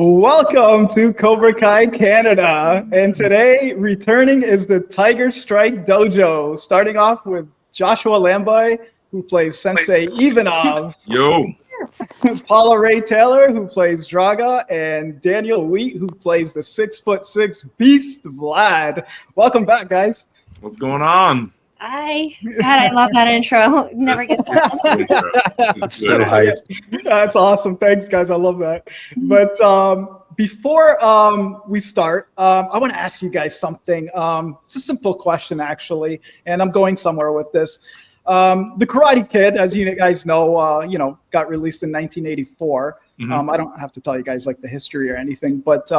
Welcome to Cobra Kai Canada, and today returning is the Tiger Strike Dojo, starting off with Joshua Lamboy, who plays Sensei Ivanov. Yo. Paula Rae Taylor, who plays Draga, and Daniel Wheat, who plays the 6'6" beast Vlad. Welcome back, guys. What's going on? Hi. God, I love that intro. Never gets old. So hyped. That's awesome. Thanks, guys. I love that. But before we start, I want to ask you guys something. It's a simple question, actually, and I'm going somewhere with this. The Karate Kid, as you guys know, got released in 1984. I don't have to tell you guys like the history or anything, but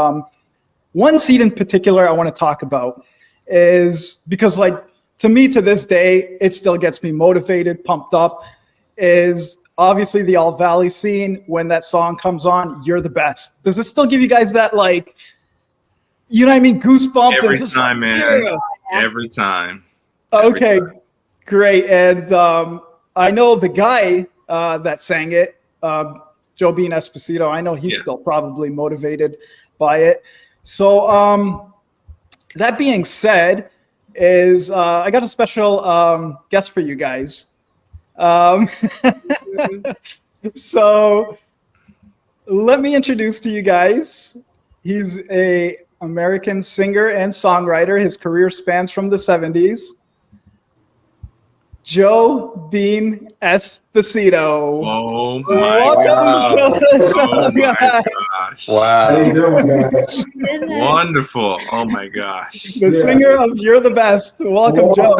one scene in particular I want to talk about is because, like, to me, to this day, it still gets me motivated, pumped up, is obviously the All Valley scene. When that song comes on, "You're the Best." Does it still give you guys that, like, you know what I mean, goosebump? Every time, man. Yeah. Every time. Okay, great. And I know the guy that sang it, Joe Bean Esposito, I know he's still probably motivated by it. So that being said, I got a special guest for you guys. So let me introduce to you guys. He's a American singer and songwriter. His career spans from the 70s. Joe Bean Esposito. Oh my gosh. Oh my gosh. Wow. How you doing, guys? Wonderful. Oh my gosh. The singer of You're the Best. Welcome, Joe.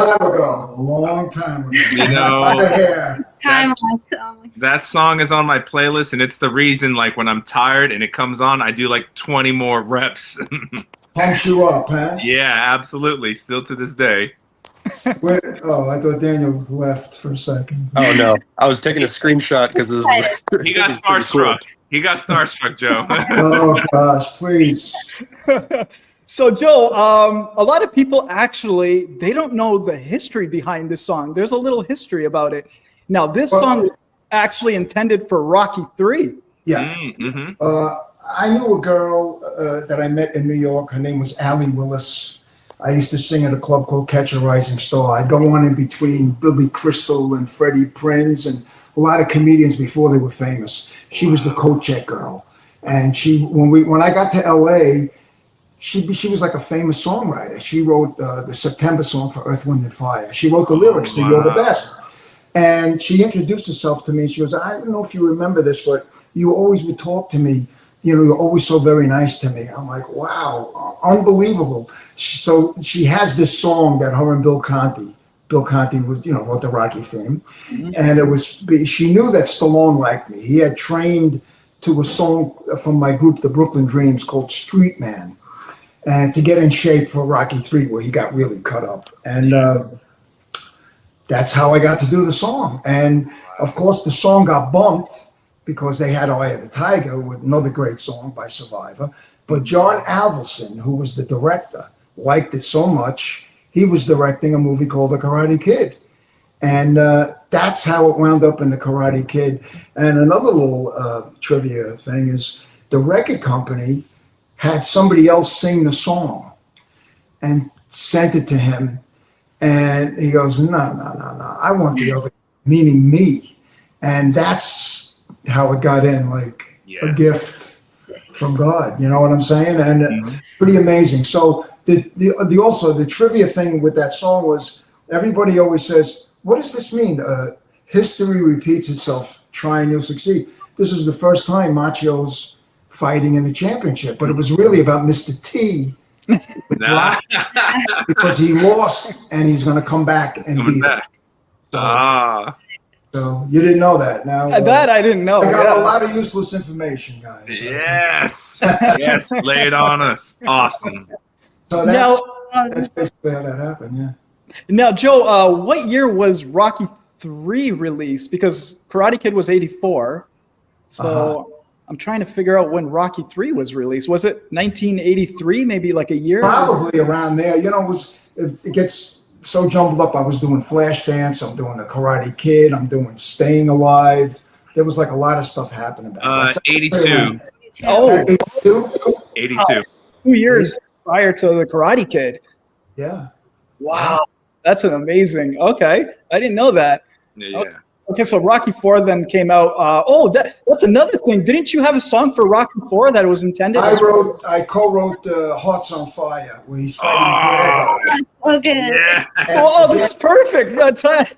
A long time ago. You know, Time that song is on my playlist, and it's the reason, like, when I'm tired and it comes on, I do like 20 more reps. Pumps you up, huh? Yeah, absolutely. Still to this day. Wait, I thought Daniel left for a second. Oh no, I was taking a screenshot because this is. He got starstruck. He got starstruck, Joe. Oh gosh, please. So, Joe, a lot of people actually, they don't know the history behind this song. There's a little history about it. Now, this song was actually intended for Rocky III. Yeah. I knew a girl that I met in New York. Her name was Allie Willis. I used to sing at a club called Catch a Rising Star. I'd go on in between Billy Crystal and Freddie Prinze and a lot of comedians before they were famous. She was the coat check girl. And when I got to LA, she was like a famous songwriter. She wrote the September song for Earth, Wind and Fire. She wrote the lyrics to You're the Best. And she introduced herself to me. She goes, I don't know if you remember this, but you always would talk to me. You know, you're always so very nice to me. I'm like, wow, unbelievable. So she has this song that her and Bill Conti was, wrote the Rocky theme. And she knew that Stallone liked me. He had trained to a song from my group, the Brooklyn Dreams, called Street Man, and to get in shape for Rocky III, where he got really cut up. And that's how I got to do the song. And of course, the song got bumped because they had Eye of the Tiger, with another great song by Survivor. But John Avildsen, who was the director, liked it so much, he was directing a movie called The Karate Kid. And that's how it wound up in The Karate Kid. And another little trivia thing is the record company had somebody else sing the song and sent it to him. And he goes, no, I want the other, meaning me. And that's how it got in, like a gift from God, you know what I'm saying? And pretty amazing. So the trivia thing with that song was, everybody always says, what does this mean? History repeats itself, try and you'll succeed. This is the first time Macchio's fighting in the championship, but it was really about Mr. T because he lost and he's going to come back and beat him. So you didn't know that. Now that I didn't know. I got a lot of useless information, guys. Yes. Yes. Lay it on us. Awesome. So that's basically how that happened. Yeah. Now, Joe, what year was Rocky III released? Because Karate Kid was 84. So I'm trying to figure out when Rocky III was released. Was it 1983? Maybe like a year? Probably around there. You know, it gets so jumbled up. I was doing Flashdance. I'm doing The Karate Kid. I'm doing Staying Alive. There was like a lot of stuff happening back then. 82. Oh, 82? 82. 2 years prior to the Karate Kid. Yeah. Wow, that's an amazing. Okay, I didn't know that. Yeah. Okay, so Rocky IV then came out. That's another thing. Didn't you have a song for Rocky IV that was intended? I co-wrote Hearts on Fire, where he's fighting Draga. Oh, good. Yeah. This is perfect.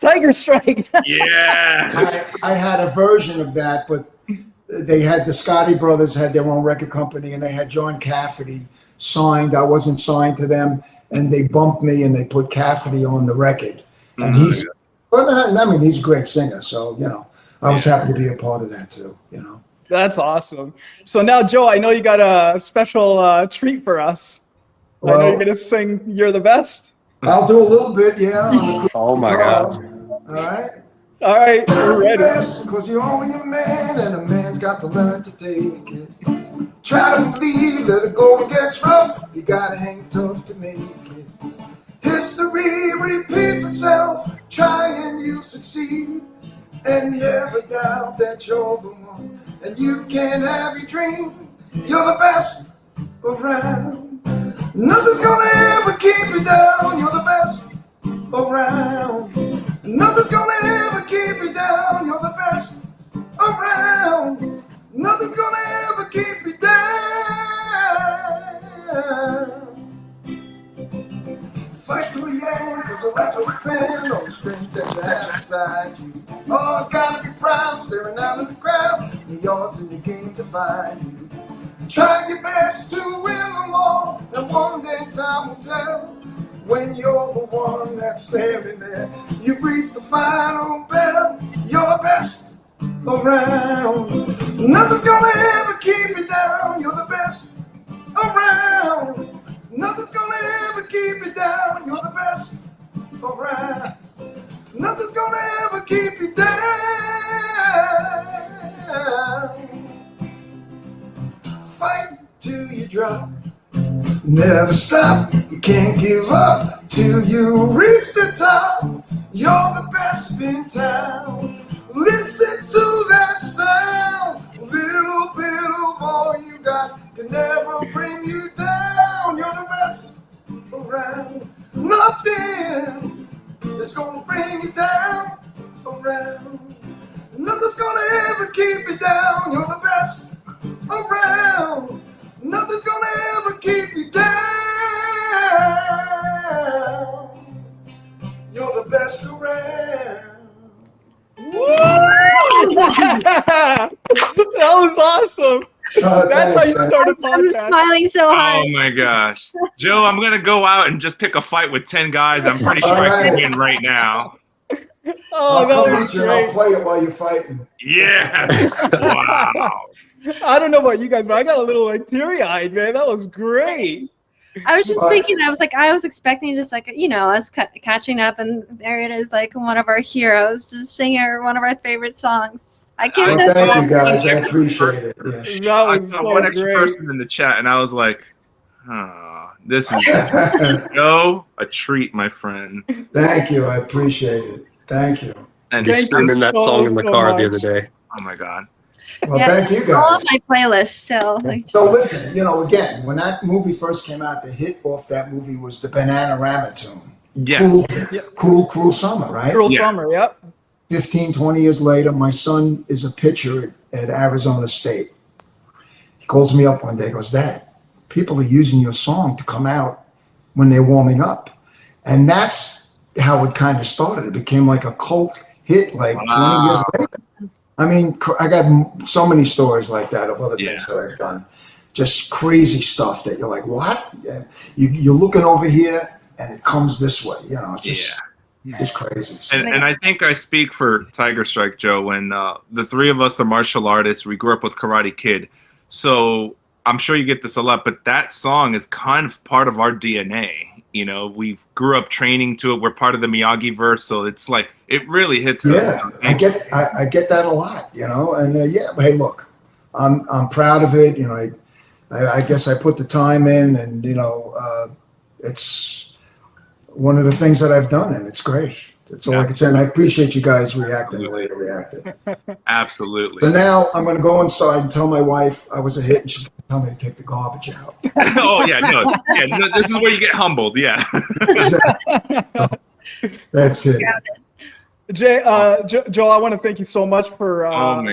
Tiger Strike. Yeah. I had a version of that, but they had the Scotty brothers had their own record company, and they had John Cafferty signed. I wasn't signed to them, and they bumped me, and they put Cafferty on the record. And he's a great singer, so I was happy to be a part of that too. That's awesome. So now, Joe, I know you got a special treat for us. Well, I know you're gonna sing "You're the Best." I'll do a little bit, yeah. Oh my God. All right, we're ready. Because you're only a man, and a man's got to learn to take it. Try to believe that the going gets rough. You gotta hang tough to make it. History repeats itself. Try and you succeed, and never doubt that you're the one. And you can have your dream. You're the best around. Nothing's gonna ever keep you down. You're the best around. Nothing's gonna ever keep you down. You're the best around. Nothing's gonna ever keep you down. Fight till the end, cause the lights will depend on the strength that you have inside you. Oh, gotta be proud, staring out in the crowd. The odds in the game define you. Try your best to win them all, and one day time will tell. When you're the one that's standing there, you've reached the final bell. You're the best around. Nothing's gonna ever keep you down. You're the best around. Nothing's gonna ever keep you down. You're the best around. Nothing's gonna ever keep you down. Fight till you drop. Never stop. You can't give up till you reach the top. You're the best in town. Listen to that sound. A little bit of all you got can never bring you down. You're the best around. Nothing is gonna bring you down around. Nothing's gonna ever keep you down. You're the best around. Nothing's gonna ever keep you down. You're the best around. That was awesome. That's how you start a I'm podcast. smiling so hard. Oh my gosh. Joe, I'm going to go out and just pick a fight with 10 guys. I'm pretty sure I can win right now. Oh, I'll that come was with you and I'll great. play it while you're fighting. Yeah. Wow. I don't know about you guys, but I got a little teary-eyed, man. That was great. I was just thinking, I was expecting just us catching up, and there it is, like one of our heroes, just singing one of our favorite songs. I can't Well, say thank you guys. I appreciate it. Yeah. That I was saw so one extra great. person in the chat, and I was like, this is Joe, a treat, my friend. Thank you. I appreciate it. Thank you. And Thank just, you Streaming that so, song in the so car the much. other day. oh my God. Well, Yeah, thank you all guys. of my playlists still. So listen, again, when that movie first came out, the hit off that movie was the Bananarama tune. Yes. Cruel Summer, right? Cruel Yeah. Summer, yep. 15, 20 years later, my son is a pitcher at Arizona State. He calls me up one day, goes, Dad, people are using your song to come out when they're warming up. And that's how it kind of started. It became like a cult hit like 20 years later. I mean, I got so many stories like that of other things that I've done. Just crazy stuff that you're like, what? You're looking over here and it comes this way, just crazy. And I think I speak for Tiger Strike, Joe, when the three of us are martial artists. We grew up with Karate Kid. So I'm sure you get this a lot, but that song is kind of part of our DNA. We grew up training to it. We're part of the Miyagi verse. So it's like, it really hits us. Yeah, I get that a lot, and but hey, look, I'm proud of it. I guess I put the time in, and it's one of the things that I've done, and it's great. That's all I can say. And I appreciate you guys reacting the way you reacted. Absolutely. So now I'm going to go inside and tell my wife I was a hit, and she's going to tell me to take the garbage out. Oh yeah, no, this is where you get humbled. Yeah. Exactly. That's it. Jay, Joel, I want to thank you so much for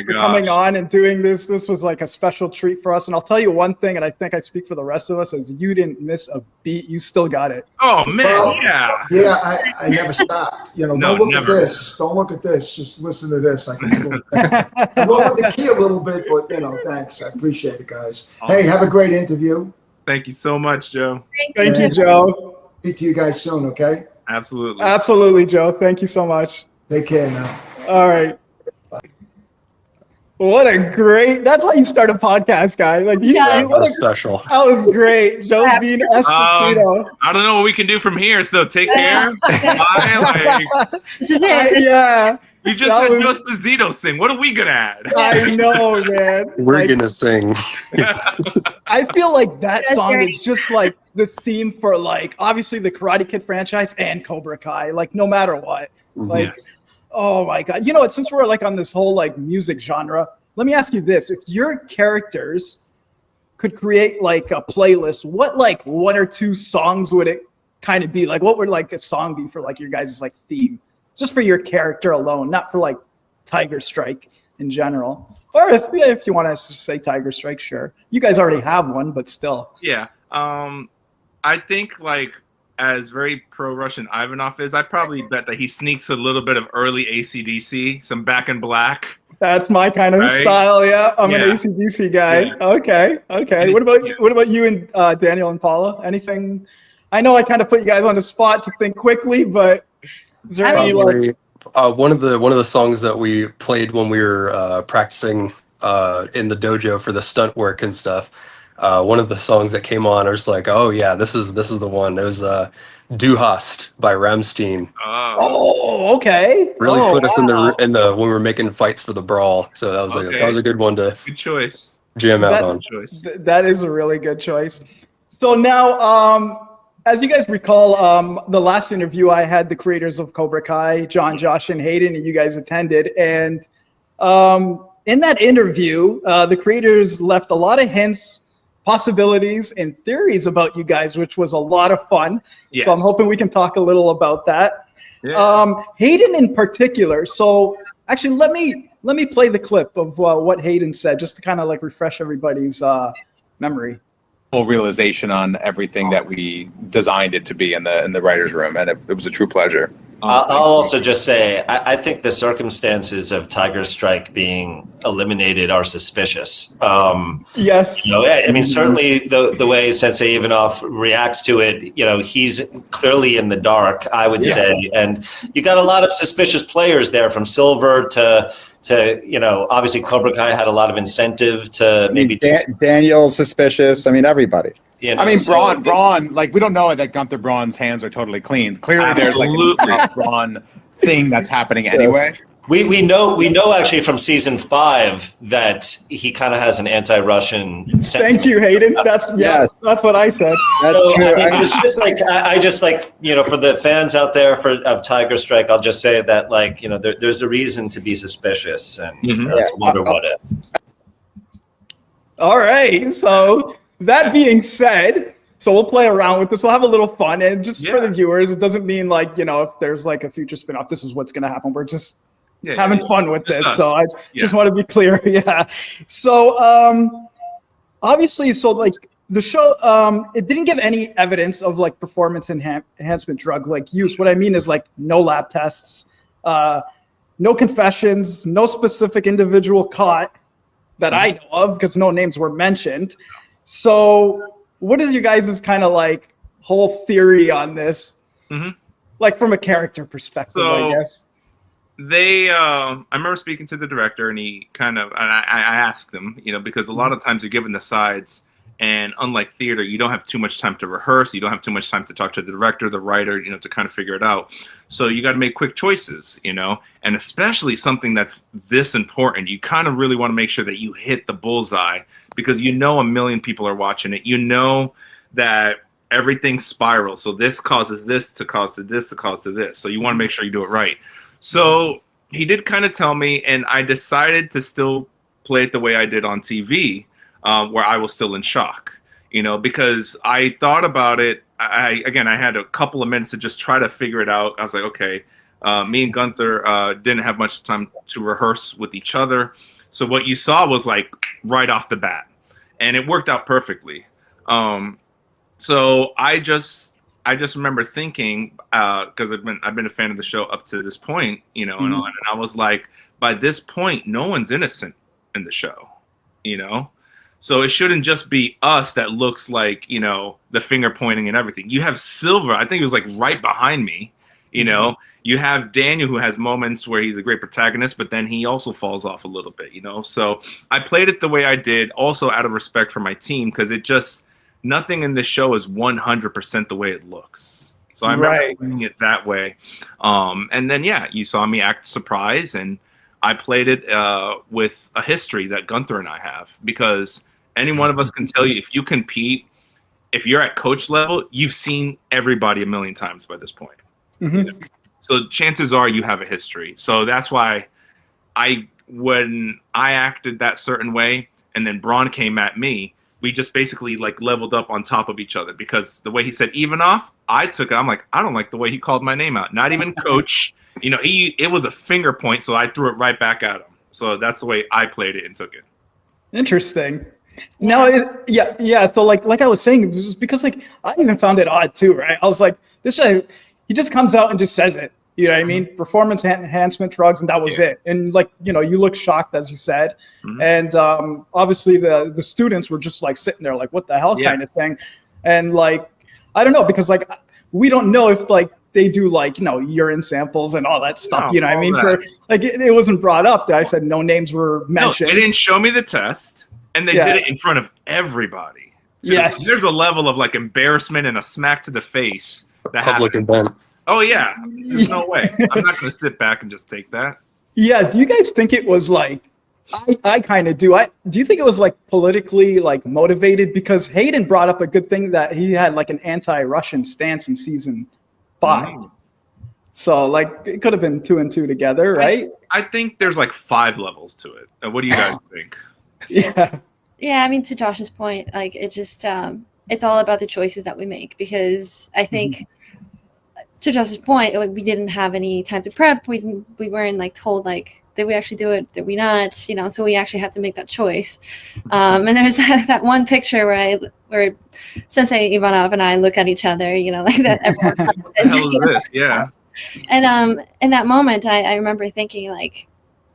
coming on and doing this. This was like a special treat for us. And I'll tell you one thing, and I think I speak for the rest of us, is you didn't miss a beat. You still got it. Oh, man, Yeah, I never stopped. Don't look at this. Don't look at this. Just listen to this. I can still lower the key a little bit, but, thanks. I appreciate it, guys. Awesome. Hey, have a great interview. Thank you so much, Joe. Thank you, Joe. Speak to you guys soon, okay? Absolutely. Absolutely, Joe. Thank you so much. Take care now. All right. That's how you start a podcast, guy. That's special. That was great. Joe being Esposito. I don't know what we can do from here, so take care. Bye. This is it. Yeah. You just had Joe Esposito sing. What are we gonna add? I know, man. We're gonna sing. I feel like that song is just like the theme for obviously the Karate Kid franchise and Cobra Kai. No matter what. Oh my God. You know what? Since we're on this whole music genre, let me ask you this. If your characters could create a playlist, what one or two songs would it kind of be? What would a song be for your guys' theme? Just for your character alone, not for Tiger Strike in general. Or if you want to just say Tiger Strike, sure. You guys already have one, but still. Yeah. I think as very pro-Russian Ivanov is, I probably bet that he sneaks a little bit of early AC/DC, some Back in Black. That's my kind of style. Yeah, I'm an AC/DC guy. Yeah. Okay. What about you and Daniel and Paula? Anything? I know I kind of put you guys on the spot to think quickly, but is there any one of the songs that we played when we were practicing in the dojo for the stunt work and stuff? One of the songs that came on, I was like, oh yeah, this is the one. It was Du Hast by Rammstein. Oh, okay. Really put us in the when we were making fights for the brawl. So that was a good one to good choice. Jam out on. That is a really good choice. So now, as you guys recall, the last interview I had the creators of Cobra Kai, John, Josh, and Hayden, and you guys attended. And in that interview, the creators left a lot of hints, possibilities, and theories about you guys, which was a lot of fun. Yes. So I'm hoping we can talk a little about that. Yeah. Hayden in particular. So actually, let me play the clip of what Hayden said, just to kind of refresh everybody's memory. Full realization on everything that we designed it to be in the writer's room, and it was a true pleasure. I'll also just say, I think the circumstances of Tiger Strike being eliminated are suspicious. Yes. I mean, certainly the way Sensei Ivanov reacts to it, he's clearly in the dark, I would say. And you got a lot of suspicious players there, from Silver to obviously Cobra Kai had a lot of incentive to maybe Daniel's suspicious. I mean, everybody. Braun, we don't know that Gunther Braun's hands are totally clean. Clearly, there's a Braun thing that's happening anyway. We know actually from season 5 that he kind of has an anti-Russian sentiment. Thank you, Hayden. That's what I said. So, I just for the fans out there of Tiger Strike, I'll just say that there's a reason to be suspicious and to wonder what if. All right, so. That being said, so we'll play around with this. We'll have a little fun, and just for the viewers, it doesn't mean if there's a future spinoff, this is what's going to happen. We're just having fun with this. So I just want to be clear. Yeah. So obviously, the show, it didn't give any evidence of performance enhancement drug use. What I mean is no lab tests, no confessions, no specific individual caught that I know of, because no names were mentioned. So what is your guys' kind of whole theory on this? Mm-hmm. From a character perspective, I guess. I remember speaking to the director, and he I asked him, because a lot of times you're given the sides, and unlike theater, you don't have too much time to rehearse. You don't have too much time to talk to the director, the writer, to kind of figure it out. So you got to make quick choices, and especially something that's this important. You kind of really want to make sure that you hit the bullseye, because a million people are watching it. That everything spirals. So this causes this to cause to this to cause to this. So you want to make sure you do it right. So he did kind of tell me, and I decided to still play it the way I did on TV, where I was still in shock, because I thought about it. I had a couple of minutes to just try to figure it out. I was like, okay, me and Gunther didn't have much time to rehearse with each other. So what you saw was like right off the bat, and it worked out perfectly. So I just remember thinking, because I've been a fan of the show up to this point, and I was like, by this point, no one's innocent in the show, So it shouldn't just be us that looks like, the finger pointing and everything. You have Silver, I think it was like right behind me, You have Daniel, who has moments where he's a great protagonist, but then he also falls off a little bit, So I played it the way I did, also out of respect for my team, because nothing in this show is 100% the way it looks. So I remember doing it that way. And then, you saw me act surprised, and I played it with a history that Gunther and I have, because any one of us can tell you, if you compete, if you're at coach level, you've seen everybody a million times by this point. Mm-hmm. So chances are you have a history. So that's why when I acted that certain way, and then Braun came at me, we just basically like leveled up on top of each other, because the way he said Ivanov, I took it. I'm like, I don't like the way he called my name out. Not even coach. It was a finger point, so I threw it right back at him. So that's the way I played it and took it. Interesting. No, So like I was saying, it was because like I even found it odd too, right? I was like, this guy, he just comes out and just says it. You know what I mean? Performance enhancement drugs, and that was it. And like, you look shocked, as you said. Mm-hmm. And obviously the students were just like sitting there like, what the hell kind of thing. And like, I don't know, because like we don't know if like they do like, urine samples and all that stuff. You know what I mean? For like, it wasn't brought up. I said no names were mentioned. No, they didn't show me the test, and they did it in front of everybody. So there's a level of like embarrassment and a smack to the face. That public event. Oh, yeah. There's no way. I'm not going to sit back and just take that. Yeah. Do you guys think it was like, I kind of do. Do you think it was like politically like motivated? Because Hayden brought up a good thing, that he had like an anti-Russian stance in season 5. Mm. So like it could have been 2 and 2 together, right? I think there's like 5 levels to it. What do you guys think? Yeah. Yeah. I mean, to Josh's point, like it just, it's all about the choices that we make, because I think to Josh's point, like, we didn't have any time to prep. We weren't like told like, did we actually do it? Did we not? So we actually had to make that choice. And there's that one picture where Sensei Ivanov and I look at each other, like that. Everyone Yeah. And in that moment, I remember thinking like,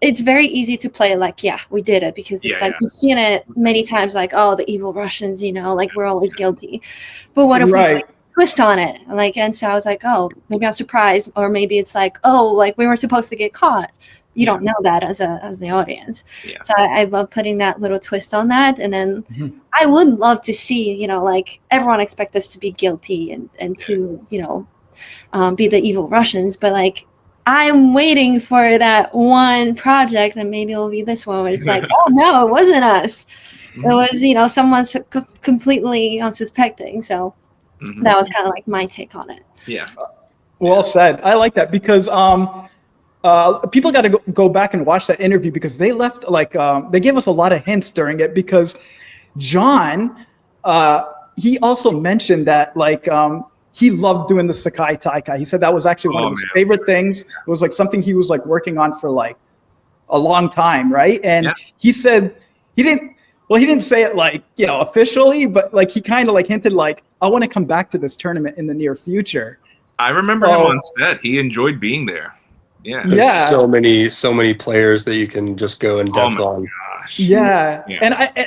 it's very easy to play like, yeah, we did it, because it's like you've seen it many times, like, oh, the evil Russians, like we're always guilty. But what if we twist on it? Like, and so I was like, oh, maybe I'm surprised, or maybe it's like, oh, like we were supposed to get caught. You don't know that as the audience. Yeah. So I love putting that little twist on that. And then I would love to see, like everyone expect us to be guilty and to, be the evil Russians, but like, I'm waiting for that one project, and maybe it'll be this one where it's like, oh no, it wasn't us. It was, someone completely unsuspecting. So that was kind of like my take on it. Yeah. Well said. I like that, because people got to go back and watch that interview, because they left like they gave us a lot of hints during it, because John he also mentioned that like he loved doing the Sekai Tekai. He said that was actually one of his favorite things. It was like something he was like working on for like a long time, right? And he said he didn't say it like, officially, but like he kind of like hinted like, I want to come back to this tournament in the near future. I remember him on set. He enjoyed being there. Yeah. There's so many players that you can just go in depth on. Gosh. Yeah.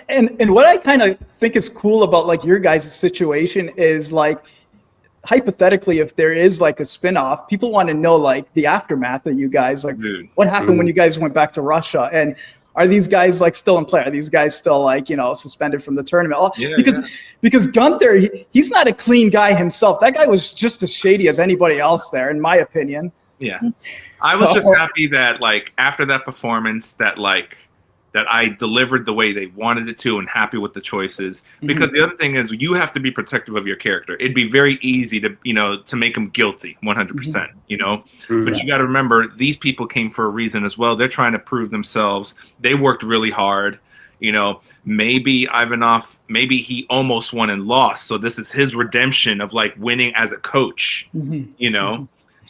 And what I kind of think is cool about like your guys' situation is like, hypothetically, if there is like a spin-off, people want to know like the aftermath of you guys, like what happened when you guys went back to Russia, and are these guys like still in play? Are these guys still like, suspended from the tournament? Because Gunther, he's not a clean guy himself. That guy was just as shady as anybody else there, in my opinion. Yeah. I was just happy that like after that performance that that I delivered the way they wanted it to and happy with the choices. Because the other thing is you have to be protective of your character. It'd be very easy to, to make them guilty 100%, But you got to remember, these people came for a reason as well. They're trying to prove themselves. They worked really hard. Maybe Ivanov, maybe he almost won and lost. So this is his redemption of like winning as a coach,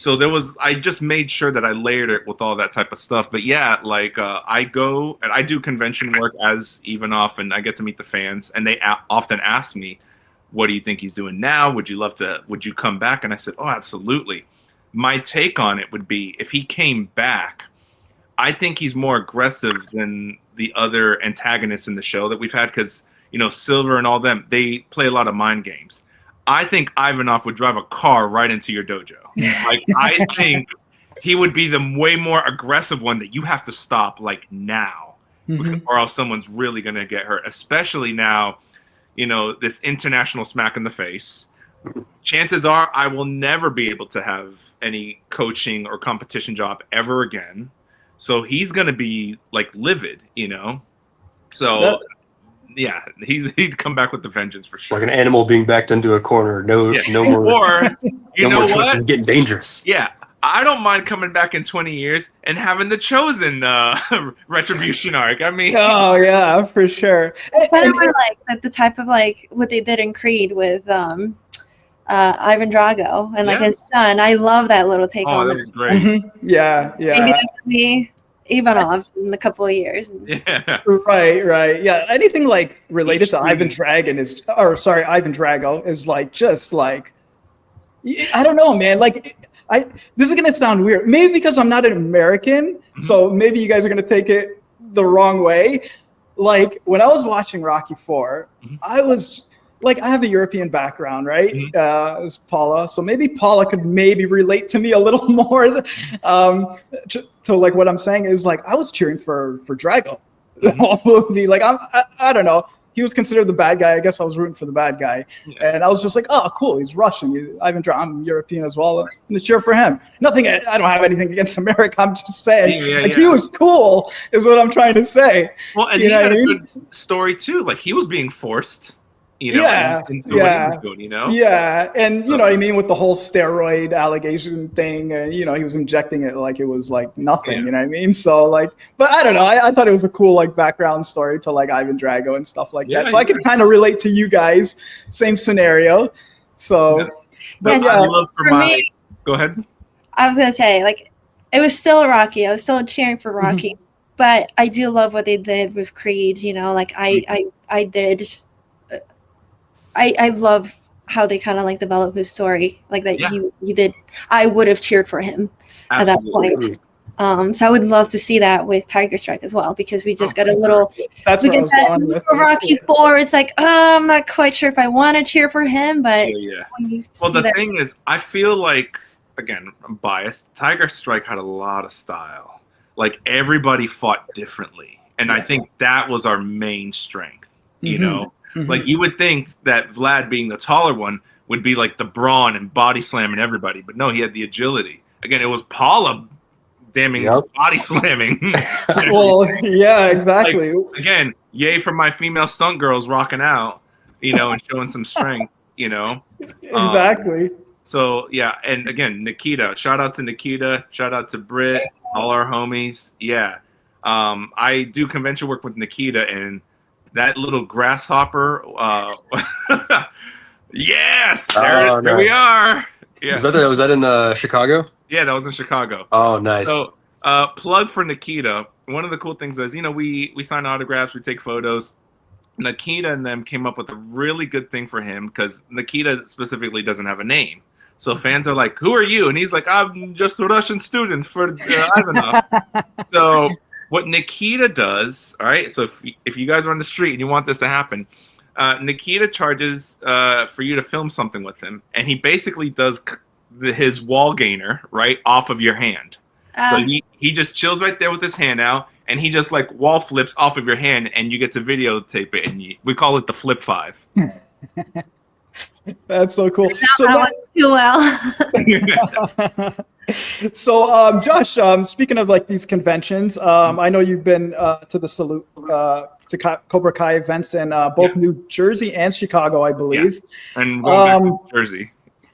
So I just made sure that I layered it with all that type of stuff. But yeah, like I go and I do convention work as Ivanov, and I get to meet the fans, and they often ask me, what do you think he's doing now? Would you come back? And I said, oh, absolutely. My take on it would be, if he came back, I think he's more aggressive than the other antagonists in the show that we've had, because, Silver and all them, they play a lot of mind games. I think Ivanov would drive a car right into your dojo. Like, I think he would be the way more aggressive one that you have to stop, like, now, or else someone's really going to get hurt, especially now, this international smack in the face. Chances are I will never be able to have any coaching or competition job ever again. So he's going to be, like, livid, So... Yeah, he'd come back with the vengeance for sure. Like an animal being backed into a corner. No more. Or no more what? Getting dangerous. Yeah, I don't mind coming back in 20 years and having the Chozen retribution arc. I mean, oh yeah, for sure. I kind of like the type of like what they did in Creed with Ivan Drago and like his son. I love that little take on that. Was great. Yeah. Maybe that could be Ivanov in a couple of years. Yeah. Right. Yeah. Anything like related to Ivan Drago is like just like, I don't know, man. Like this is gonna sound weird. Maybe because I'm not an American, so maybe you guys are gonna take it the wrong way. Like when I was watching Rocky IV, I was like, I have a European background, right? As Paula, so maybe Paula could maybe relate to me a little more. To like what I'm saying is like I was cheering for Drago the whole movie. Like I don't know. He was considered the bad guy. I guess I was rooting for the bad guy, and I was just like, oh, cool. He's Russian. I'm European as well. I'm gonna cheer for him. Nothing. I don't have anything against America. I'm just saying, he was cool, is what I'm trying to say. Well, and he had a good story too. Like he was being forced. Into what he was doing, Yeah, and you know what I mean, with the whole steroid allegation thing, and he was injecting it like it was like nothing, you know what I mean? So like, but I don't know, I thought it was a cool like background story to like Ivan Drago and stuff like that. So I could kind of relate to you guys, same scenario. So, but for me, go ahead. I was gonna say like, it was still Rocky. I was still cheering for Rocky, but I do love what they did with Creed. Like I did. I love how they kind of like develop his story, like that he did. I would have cheered for him at that point. So I would love to see that with Tiger Strike as well, because we just got a little. That's we what I was going with. Rocky IV. It's like I'm not quite sure if I want to cheer for him, but well, the thing is, I feel like, again, I'm biased. Tiger Strike had a lot of style. Like everybody fought differently, and I think that was our main strength. Like you would think that Vlad, being the taller one, would be like the brawn and body slamming everybody, but no, he had the agility. Again, it was Paula damning body slamming. Well, yeah, exactly. Like, again, yay for my female stunt girls rocking out, and showing some strength, Exactly. So yeah, and again, Nikita. Shout out to Nikita. Shout out to Britt. All our homies. Yeah, I do convention work with Nikita, and that little grasshopper. Yes, there we are. Yeah. Was that in Chicago? Yeah, that was in Chicago. Oh, nice. So, plug for Nikita. One of the cool things is, we sign autographs, we take photos. Nikita and them came up with a really good thing for him, because Nikita specifically doesn't have a name. So fans are like, "Who are you?" And he's like, "I'm just a Russian student for Ivanov." So what Nikita does, all right, so if you guys are on the street and you want this to happen, Nikita charges for you to film something with him, and he basically does his wall gainer right off of your hand. So he just chills right there with his hand out, and he just like wall flips off of your hand, and you get to videotape it, and we call it the Flip 5. That's so cool. Too well. So, Josh, speaking of like these conventions, I know you've been to the Salute to Cobra Kai events in both New Jersey and Chicago, I believe. Yeah. And going back to New Jersey.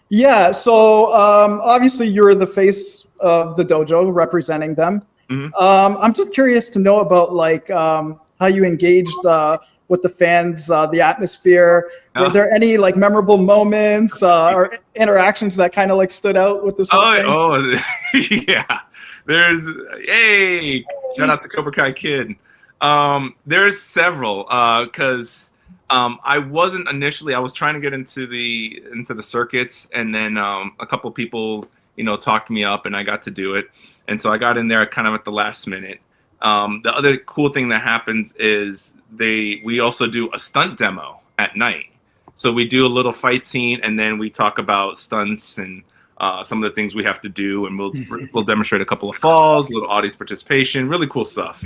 Yeah. So, obviously, you're the face of the dojo, representing them. I'm just curious to know about like how you engaged with the fans, the atmosphere. Were there any like memorable moments or interactions that kind of like stood out with this whole thing? Oh, yeah. There's shout out to Cobra Kai Kid. There's several because I wasn't initially. I was trying to get into the circuits, and then a couple of people talked me up, and I got to do it. And so I got in there kind of at the last minute. The other cool thing that happens is we also do a stunt demo at night. So we do a little fight scene, and then we talk about stunts and some of the things we have to do, and we'll demonstrate a couple of falls, a little audience participation, really cool stuff,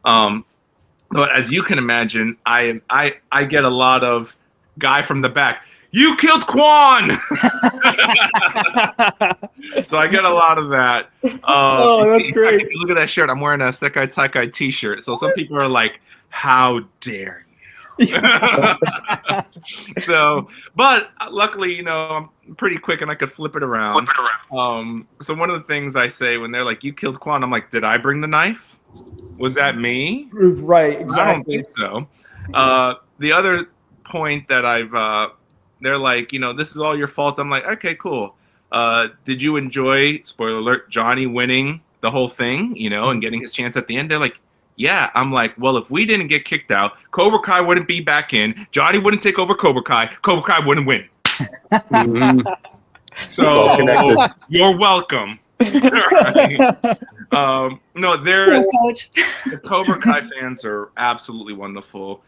But as you can imagine, I get a lot of guy from the back. You killed Kwon! So I get a lot of that. That's great. If you look at that shirt, I'm wearing a Sekai Tekai t-shirt. So some people are like, how dare you? But luckily, I'm pretty quick and I could flip it around. So one of the things I say when they're like, you killed Kwon, I'm like, did I bring the knife? Was that me? Right, exactly. I don't think so. The other point that they're like, this is all your fault. I'm like, okay, cool. Did you enjoy, spoiler alert, Johnny winning the whole thing, and getting his chance at the end? They're like, yeah. I'm like, well, if we didn't get kicked out, Cobra Kai wouldn't be back in. Johnny wouldn't take over Cobra Kai. Cobra Kai wouldn't win. So you're welcome. No, the Cobra Kai fans are absolutely wonderful.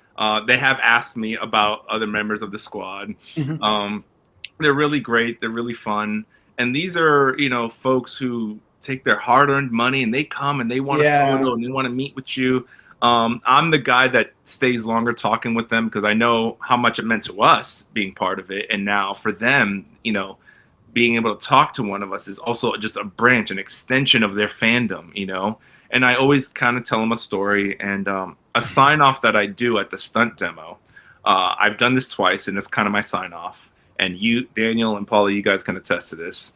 They have asked me about other members of the squad. They're really great. They're really fun. And these are, folks who take their hard-earned money and they come and they want a photo and they want to meet with you. I'm the guy that stays longer talking with them because I know how much it meant to us being part of it. And now for them, being able to talk to one of us is also just a branch, an extension of their fandom, And I always kind of tell them a story and a sign-off that I do at the stunt demo. I've done this twice, and it's kind of my sign-off. And you, Daniel and Paula, you guys can attest to this.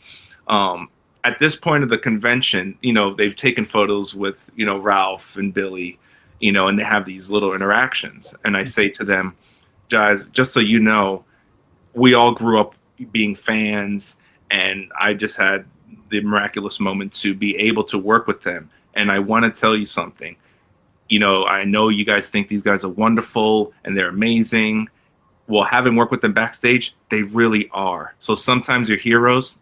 At this point of the convention, they've taken photos with, Ralph and Billy, and they have these little interactions. And I say to them, guys, just so you know, we all grew up being fans, and I just had the miraculous moment to be able to work with them. And I want to tell you something. I know you guys think these guys are wonderful and they're amazing. Well, having worked with them backstage, they really are. So sometimes your heroes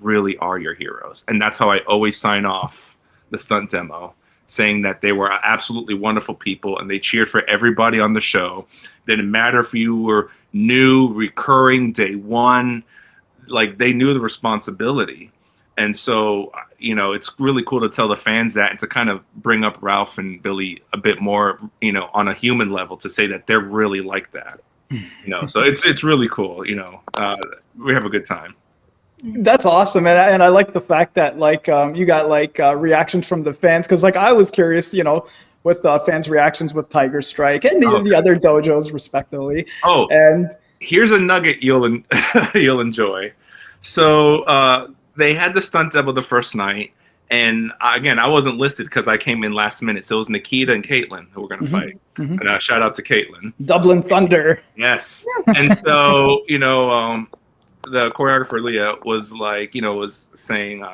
really are your heroes. And that's how I always sign off the stunt demo, saying that they were absolutely wonderful people and they cheered for everybody on the show. Didn't matter if you were new, recurring, day one, like they knew the responsibility. And so, it's really cool to tell the fans that and to kind of bring up Ralph and Billy a bit more, on a human level, to say that they're really like that. So it's really cool. We have a good time. That's awesome, and I like the fact that like you got like reactions from the fans because like I was curious, with fans' reactions with Tiger Strike and the other dojos respectively. Oh, and here's a nugget you'll enjoy. So they had the stunt demo the first night, and again I wasn't listed because I came in last minute. So it was Nikita and Caitlin who were going to fight. And shout out to Caitlin. Dublin Thunder. Yes, and so the choreographer Leah was like, was saying,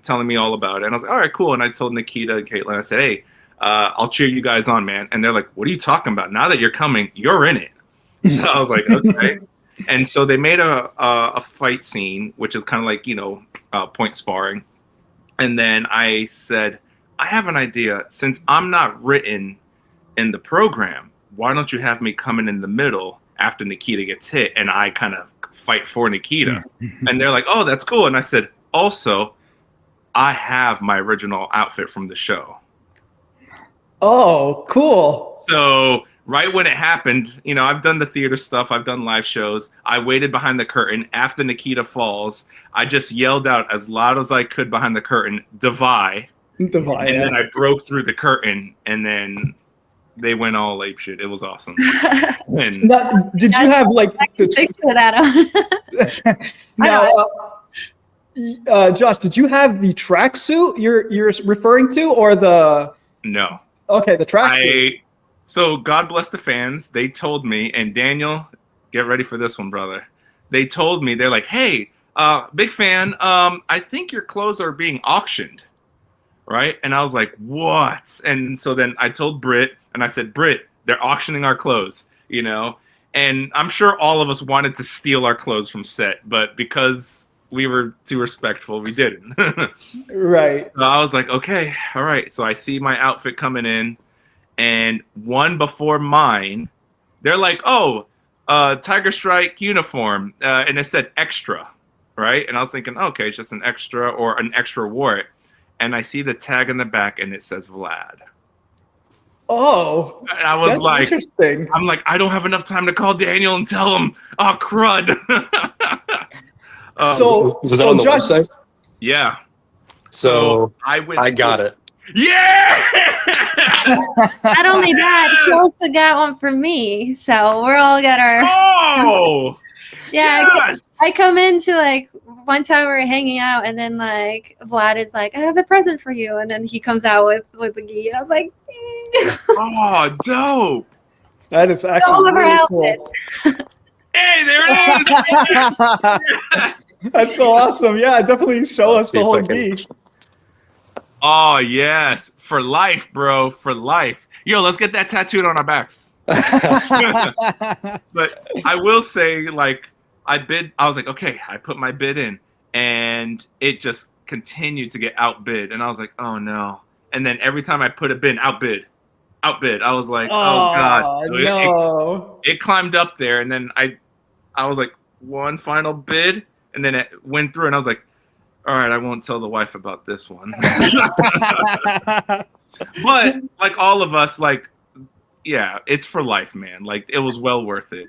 telling me all about it, and I was like, all right, cool. And I told Nikita and Caitlin, I said, hey, I'll cheer you guys on, man. And they're like, what are you talking about? Now that you're coming, you're in it. So I was like, okay. And so they made a fight scene, which is kind of like, point sparring. And then I said, I have an idea. Since I'm not written in the program, why don't you have me coming in the middle after Nikita gets hit and I kind of fight for Nikita? And they're like, oh, that's cool. And I said, also, I have my original outfit from the show. Oh, cool. So right when it happened, you know, I've done the theater stuff. I've done live shows. I waited behind the curtain. After Nikita falls, I just yelled out as loud as I could behind the curtain, "Divide." And then I broke through the curtain, and then they went all apeshit. It was awesome. And now, did you have like the picture that now, Josh, did you have the tracksuit you're referring to, or the? No. Okay, the tracksuit. So God bless the fans. They told me, and Daniel, get ready for this one, brother. They told me, they're like, "Hey, big fan. I think your clothes are being auctioned." Right? And I was like, "What?" And so then I told Britt, and I said, "Britt, they're auctioning our clothes," you know? And I'm sure all of us wanted to steal our clothes from set, but because we were too respectful, we didn't. Right. So I was like, okay, all right. So I see my outfit coming in, and one before mine, they're like, "Oh, Tiger Strike uniform," and it said extra, right? And I was thinking, okay, it's just an extra, or an extra wore it. And I see the tag in the back, and it says Vlad. Oh, and I was like, interesting. I'm like, I don't have enough time to call Daniel and tell him. Oh, crud. So was that on the Josh, website? Yeah. So I got it. Yeah. Not only that, he also got one for me. So we're all got our. Oh. Yeah. Yes! I come into like one time we were hanging out, and then like Vlad is like, "I have a present for you," and then he comes out with the gi, and I was like, "Oh, dope! That is actually all of our really outfits." Cool. Hey, there it is! That's so awesome! Yeah, definitely show us the whole gi. Oh yes, for life, bro, for life. Yo, let's get that tattooed on our backs. But I will say, like, I was like, okay, I put my bid in, and it just continued to get outbid, and I was like, oh no. And then every time I put a bid, outbid. I was like, oh god. So no. It climbed up there, and then I was like, one final bid, and then it went through, and I was like, all right, I won't tell the wife about this one. But like all of us, like, yeah, it's for life, man. Like, it was well worth it.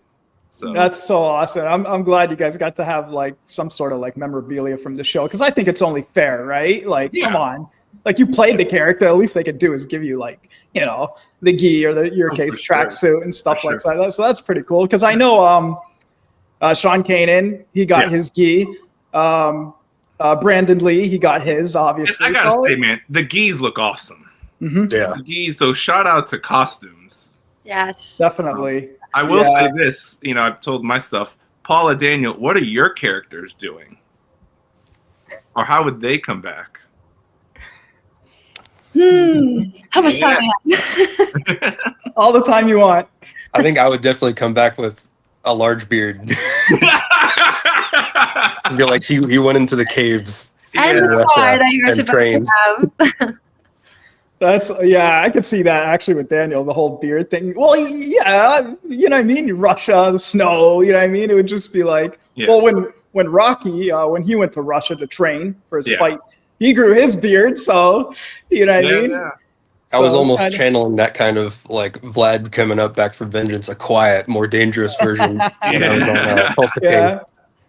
So that's so awesome. I'm glad you guys got to have like some sort of like memorabilia from the show, because I think it's only fair, right? Like, come on, like, you played the character. At least they could do is give you, like, you know, the gi, or your case tracksuit and stuff like that. So that's pretty cool. Because I know Sean Kanan, he got his gi. Brandon Lee, he got his, obviously. I gotta say, man, the gis look awesome. Mm-hmm. Yeah, the gis. So shout out to costumes. Yes, definitely. I will say this, you know, I've told my stuff. Paula, Daniel, what are your characters doing? Or how would they come back? How much time we have? All the time you want. I think I would definitely come back with a large beard. I feel like he went into the caves. And the scar that you were supposed to have. That's, I could see that actually with Daniel, the whole beard thing. Well, yeah, you know what I mean? Russia, the snow, you know what I mean? It would just be like, well, when Rocky, when he went to Russia to train for his fight, he grew his beard, so, you know what I mean? Yeah. I was almost channeling that kind of, like, Vlad coming up back for vengeance, a quiet, more dangerous version. When I was on Tulsa King.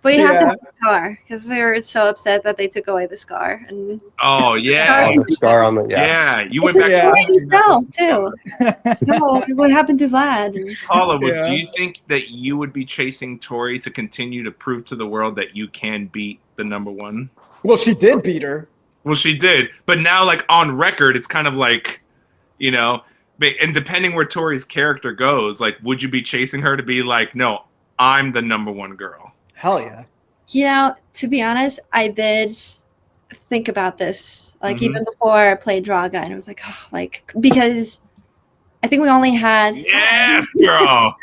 But you have to have the scar, because we were so upset that they took away the scar. And the scar on the you went back yourself too. No, what happened to Vlad? Paula, do you think that you would be chasing Tory to continue to prove to the world that you can beat the #1? Well, she did beat her. Well, she did, but now, like, on record, it's kind of like, you know, and depending where Tory's character goes, like, would you be chasing her to be like, no, I'm the #1 girl? Hell yeah. You know, to be honest, I did think about this, like, even before I played Draga, and it was like, oh, like, because I think we only had girl.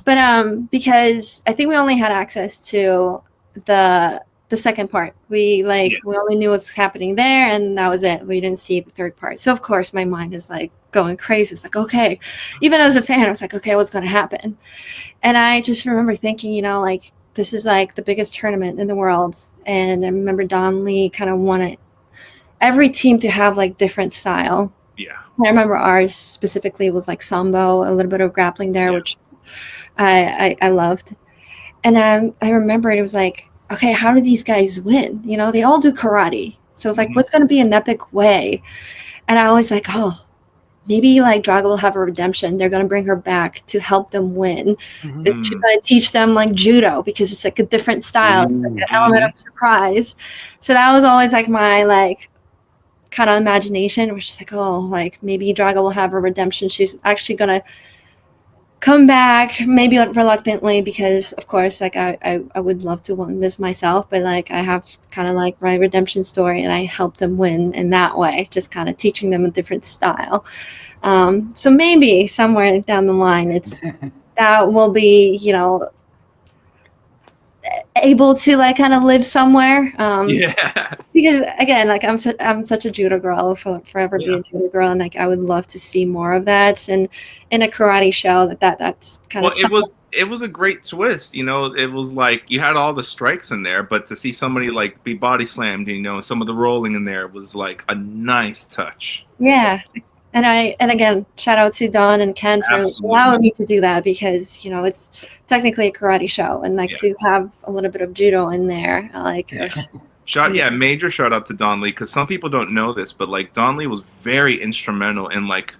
But because I think we only had access to the second part. We only knew what's happening there, and that was it. We didn't see the third part. So of course my mind is like going crazy. It's like, okay, even as a fan, I was like, okay, what's going to happen? And I just remember thinking, you know, like, this is like the biggest tournament in the world. And I remember Don Lee kind of wanted every team to have like different style. Yeah. I remember ours specifically was like sambo, a little bit of grappling there, which I loved. And I remember it was like, okay, how do these guys win? You know, they all do karate. So it's like, what's going to be an epic way? And I was like, oh, maybe like Draga will have a redemption. They're going to bring her back to help them win. She's going to teach them like judo because it's like a different style. It's like an element of surprise. So that was always like my like kind of imagination. It was just like, oh, like maybe Draga will have a redemption. She's actually going to come back, maybe like reluctantly, because of course like I would love to win this myself, but like I have kind of like my redemption story and I help them win in that way, just kind of teaching them a different style. So maybe somewhere down the line it's that will be, you know, able to like kind of live somewhere. Because again, like I'm such a judo girl, forever be a judo girl, and like I would love to see more of that. And in a karate show, that's kind of it was a great twist. You know, it was like you had all the strikes in there, but to see somebody like be body slammed, you know, some of the rolling in there was like a nice touch. Yeah. And again, shout out to Don and Ken for allowing me to do that, because, you know, it's technically a karate show, and like to have a little bit of judo in there, like major shout out to Don Lee, because some people don't know this, but like Don Lee was very instrumental in like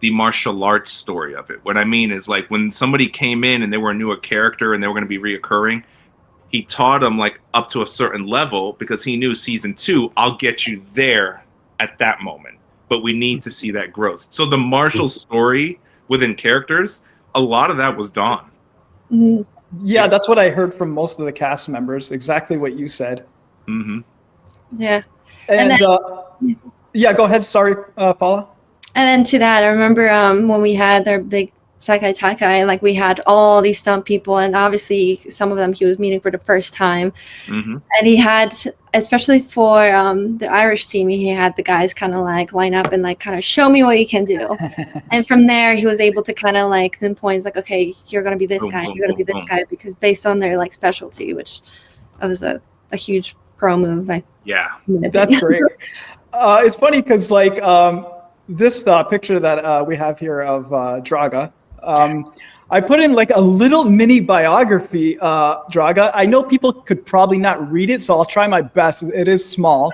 the martial arts story of it. What I mean is like when somebody came in and they were a newer character and they were going to be reoccurring, he taught them like up to a certain level, because he knew season 2, I'll get you there at that moment. But we need to see that growth. So the martial story within characters, a lot of that was Dawn. Yeah, that's what I heard from most of the cast members. Exactly what you said. Yeah. And yeah, go ahead. Sorry, Paula. And then to that, I remember when we had their big Sekai Tekai, like we had all these stunt people, and obviously some of them he was meeting for the first time. And he had, especially for the Irish team, he had the guys kind of like line up and like kind of show me what you can do. And from there, he was able to kind of like pinpoint, like, okay, you're going to be this guy, you're going to be this guy, because based on their like specialty, which was a huge pro move. That's great. It's funny because like this picture that we have here of Draga, I put in like a little mini biography, Draga. I know people could probably not read it, so I'll try my best. It is small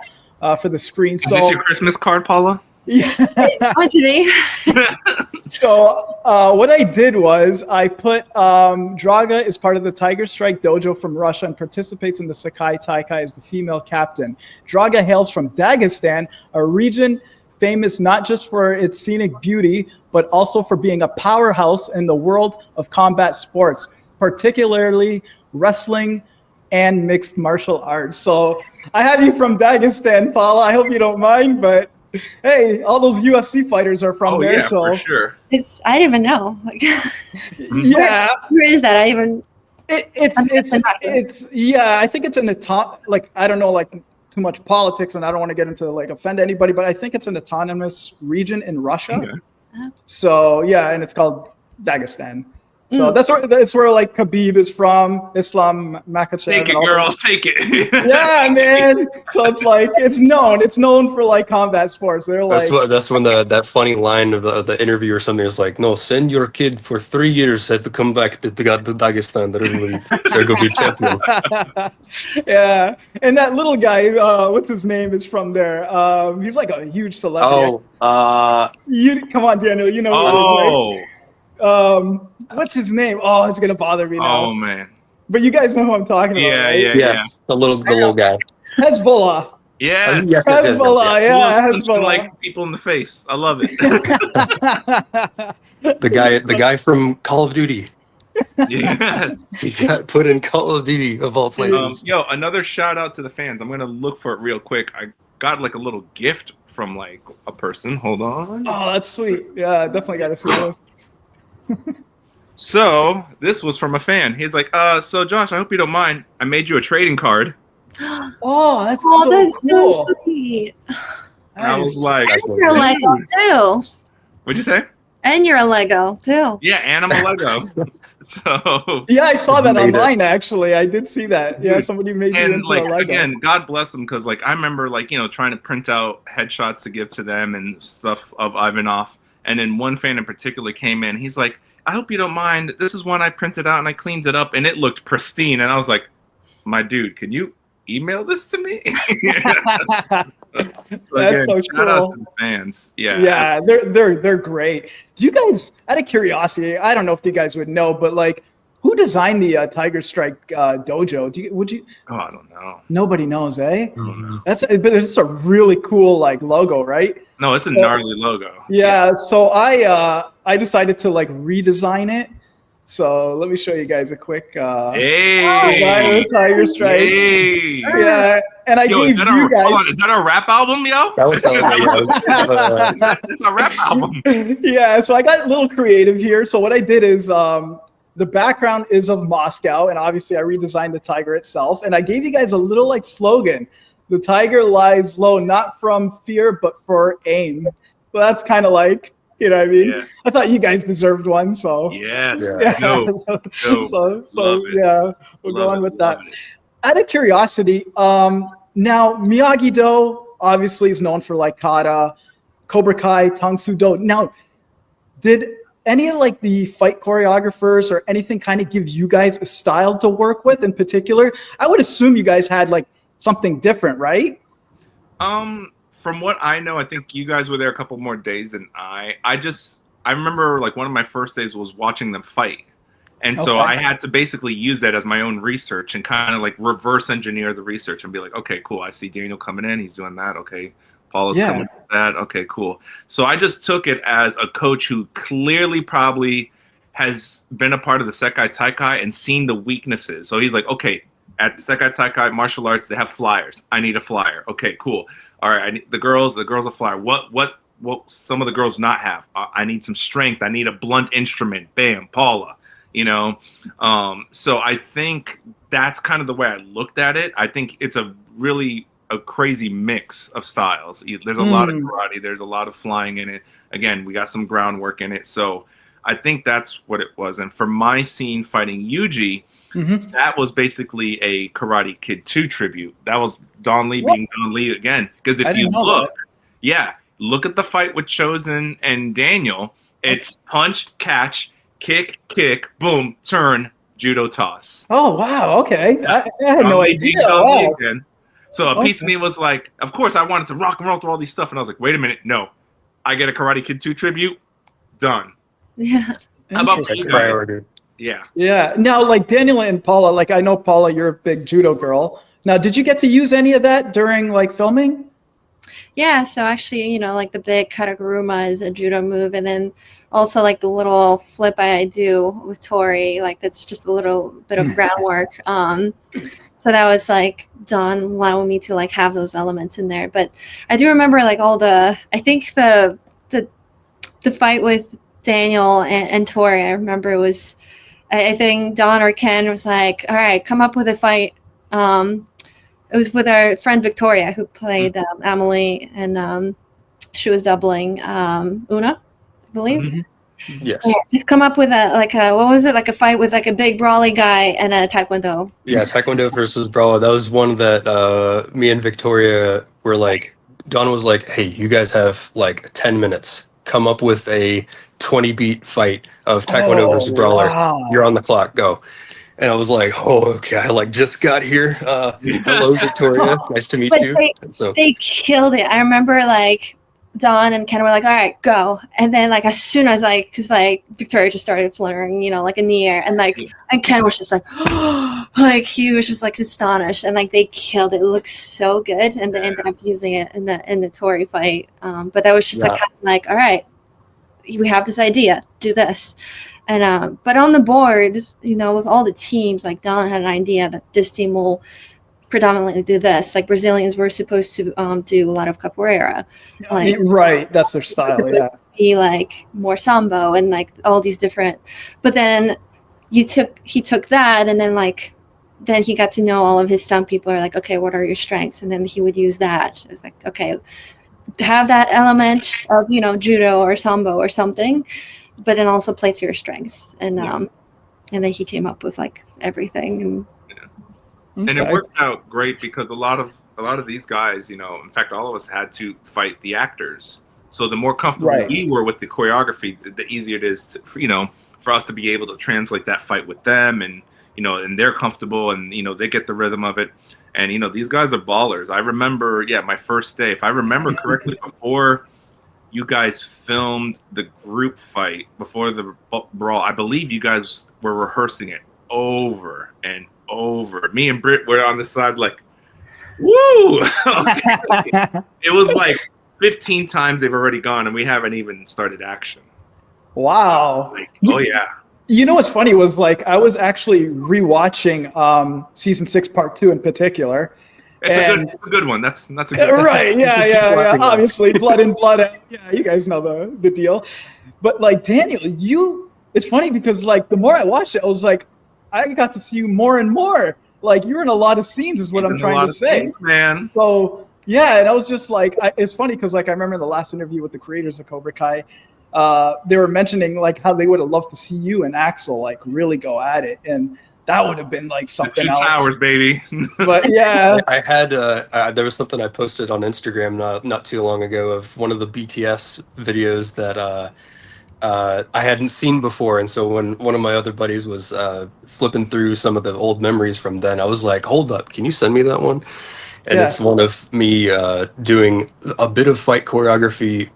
for the screen. Is this your Christmas card, Paula? Yeah. So what I did was I put Draga is part of the Tiger Strike Dojo from Russia and participates in the Sekai Tekai as the female captain. Draga hails from Dagestan, a region famous not just for its scenic beauty, but also for being a powerhouse in the world of combat sports, particularly wrestling and mixed martial arts. So I have you from Dagestan, Paula. I hope you don't mind, but hey, all those UFC fighters are from there. So for sure. I didn't even know. Like, yeah. Where is that? I even. It's yeah. I think it's in the top. Like I don't know, like too much politics, and I don't want to get into like offend anybody, but I think it's an autonomous region in Russia. Okay. So yeah, and it's called Dagestan. So that's where like Khabib is from, Islam Makhachev. Take it, girl. Take it. Yeah, man. So it's like it's known for like combat sports. They're like that's when that funny line of the interview or something is like, no, send your kid for 3 years to come back to Dagestan. They're gonna be champion. Yeah, and that little guy, what's his name, is from there. He's like a huge celebrity. Come on, Daniel. You know. What's his name? Oh, it's gonna bother me now. Oh man! But you guys know who I'm talking about, right? Yes, the little guy. Hezbollah. Yes. Hezbollah. Yeah, Hezbollah. Like people in the face. I love it. the guy from Call of Duty. Yes. He got put in Call of Duty of all places. Another shout out to the fans. I'm gonna look for it real quick. I got like a little gift from like a person. Hold on. Oh, that's sweet. Yeah, definitely got to see this. So this was from a fan. He's like, so Josh, I hope you don't mind. I made you a trading card. Oh, that's so sweet. I was like, too. What'd you say? And you're a Lego too. Yeah, and I'm a Lego. So Yeah, I saw that Made it. online. Actually, I did see that. Yeah, Dude, somebody made you and into like a Lego. again, God bless them, because like I remember like trying to print out headshots to give to them and stuff of Ivanov, and then one fan in particular came in. He's like, "I hope you don't mind. This is one I printed out and I cleaned it up and it looked pristine." And I was like, "My dude, can you email this to me?" So That's again, so shout out cool. to the fans. Yeah, Yeah, they're great. Do you guys, out of curiosity, I don't know if you guys would know, but like, who designed the Tiger Strike Dojo? Would you? Oh, I don't know. Nobody knows, eh? Mhm. But it's a really cool like logo, right? No, it's a So- gnarly logo. Yeah. So I decided to like redesign it. So let me show you guys a quic design of Hey, the Tiger Strike. hey. Yeah, and I Yo, gave you hold guys. on, is that our rap album, yo? That was It's a rap album. Yeah, so I got a little creative here. So what I did is the background is of Moscow, and obviously I redesigned the tiger itself. And I gave you guys a little like slogan: "The tiger lies low, not from fear, but for aim." So that's kind of like, you know what I mean? Yes. I thought you guys deserved one, so Yes. Yeah. Dope. Dope. so Love it. yeah, we'll go Love on it, with that. love it. Out of curiosity, now Miyagi-Do obviously is known for like kata, Cobra Kai, Tang Soo Do. Now, did any of like the fight choreographers or anything kind of give you guys a style to work with in particular? I would assume you guys had like something different, right? From what I know, I think you guys were there a couple more days than I. I remember like one of my first days was watching them fight. And so Okay. I had to basically use that as my own research and kind of like reverse engineer the research and be like, okay, cool. I see Daniel coming in. He's doing that. Okay. Paula's Yeah. coming with that. Okay, cool. So I just took it as a coach who clearly probably has been a part of the Sekai Tekai and seen the weaknesses. So he's like, okay, at Sekai Tekai martial arts, they have flyers. I need a flyer. Okay, cool. All right, I need the girls a flyer. What some of the girls not have? I need some strength. I need a blunt instrument. Bam, Paula. So I think that's kind of the way I looked at it. I think it's a crazy mix of styles. There's a lot of karate. There's a lot of flying in it. Again, we got some groundwork in it. So I think that's what it was. And for my scene fighting Yuji, that was basically a Karate Kid 2 tribute. That was Don Lee being Don Lee again. Because if you look, look at the fight with Chozen and Daniel. It's punch, catch, kick, boom, turn, judo toss. Oh wow, okay. I had no idea. Don Lee Wow. again. So a piece of me was like, of course I wanted to rock and roll through all these stuff. And I was like, wait a minute, no. I get a Karate Kid 2 tribute, done. Yeah. How about for That's you guys? priority. Yeah. Yeah. Now, like Daniel and Paula, like I know Paula, you're a big judo girl. Now, did you get to use any of that during like filming? Yeah, so actually, like the big kataguruma is a judo move, and then also like the little flip I do with Tory, like that's just a little bit of groundwork. So that was like Don allowing me to like have those elements in there. But I do remember like I think the fight with Daniel and Tory, I remember it was, I think Don or Ken was like, all right, come up with a fight. It was with our friend Victoria, who played Emily, and she was doubling Una, I believe. Yes. Yeah, just come up with a fight with like a big brawly guy and a taekwondo. Yeah, Taekwondo versus Brawl. That was one that me and Victoria were like, Don was like, hey, you guys have like 10 minutes. Come up with a 20 beat fight of Taekwondo versus Brawler. Wow. You're on the clock, go. And I was like, oh, okay, I like just got here. Hello, Victoria. Nice to meet But you. And so They killed it. I remember like Don and Ken were like, all right, go. And then like as soon as because Victoria just started fluttering, like in the air. And and Ken was just like, like he was just like astonished. And like they killed it. It looks so good. And they ended up using it in the Tory fight. But that was just kind of like, all right, we have this idea, do this. And but on the board, with all the teams, like Don had an idea that this team will predominantly do this. Like Brazilians were supposed to do a lot of capoeira, like Right, that's their style. supposed Yeah. to be like more sambo and like all these different. But then he took that, and then he got to know all of his stunt people. Are like, okay, what are your strengths? And then he would use that. It was like, okay, have that element of, you know, judo or sambo or something, but then also play to your strengths. And then he came up with like everything. And it worked out great because a lot of these guys, you know, in fact, all of us had to fight the actors. So the more comfortable we were with the choreography, the easier it is, you know, for us to be able to translate that fight with them, and you know, and they're comfortable, and you know, they get the rhythm of it. And you know, these guys are ballers. I remember, my first day, if I remember correctly, before you guys filmed the group fight, before the brawl, I believe you guys were rehearsing it over and over. Me and Britt were on the side like, woo! It was like 15 times they've already gone, and we haven't even started action. Wow. Like, oh yeah. You know what's funny was like I was actually rewatching season 6 part 2 in particular. It's a good one. That's a good one. Right. Yeah. Obviously, blood in, blood out. Yeah, you guys know the deal. But like Daniel, it's funny because like the more I watched it, I was like, I got to see you more and more. Like you're in a lot of scenes, is what I'm trying to say, scenes, man. So yeah, and I was just like, it's funny because like I remember the last interview with the creators of Cobra Kai. They were mentioning like how they would have loved to see you and Axel like really go at it, and that would have been like something else. 2 towers, baby. But yeah, I had there was something I posted on Instagram not too long ago of one of the BTS videos that I hadn't seen before, and so when one of my other buddies was flipping through some of the old memories from then, I was like, "Hold up, can you send me that one?" And it's one of me doing a bit of fight choreography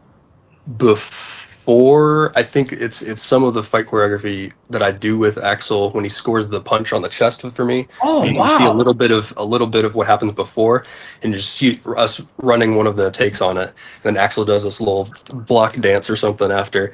before. I think it's some of the fight choreography that I do with Axel when he scores the punch on the chest for me. Oh, you can see a little bit of what happens before, and just see us running one of the takes on it. Then Axel does this little block dance or something after.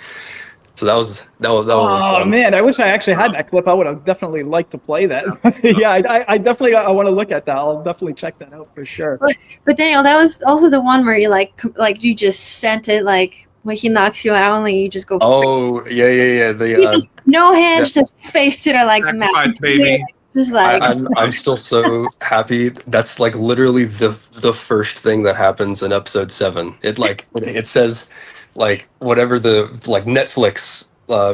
So that was fun. Man, I wish I actually had that clip. I would have definitely liked to play that. Yeah, I definitely I want to look at that. I'll definitely check that out for sure. But Daniel, that was also the one where you like you just sent it like when he knocks you out and you just go. Oh yeah. Just no hands, just face to the like sacrifice, baby. Just like I'm still so happy. That's like literally the first thing that happens in episode 7. It says like whatever the like Netflix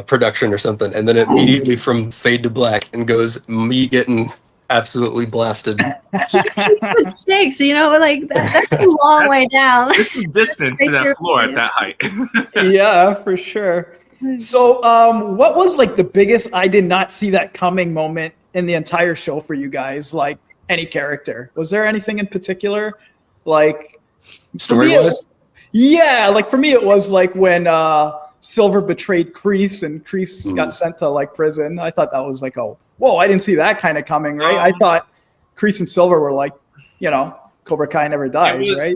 production or something, and then immediately from fade to black and goes me getting absolutely blasted. He's 6'6", you know, like that's a long way down. This is distant to that floor at that height. Yeah, for sure. So what was like the biggest I did not see that coming moment in the entire show for you guys? Like any character, was there anything in particular? Like Story-wise? Yeah, like for me it was like when Silver betrayed Kreese and Kreese got sent to like prison. I thought that was like, oh, whoa, I didn't see that kind of coming, right? I thought Kreese and Silver were like, you know, Cobra Kai never dies, right?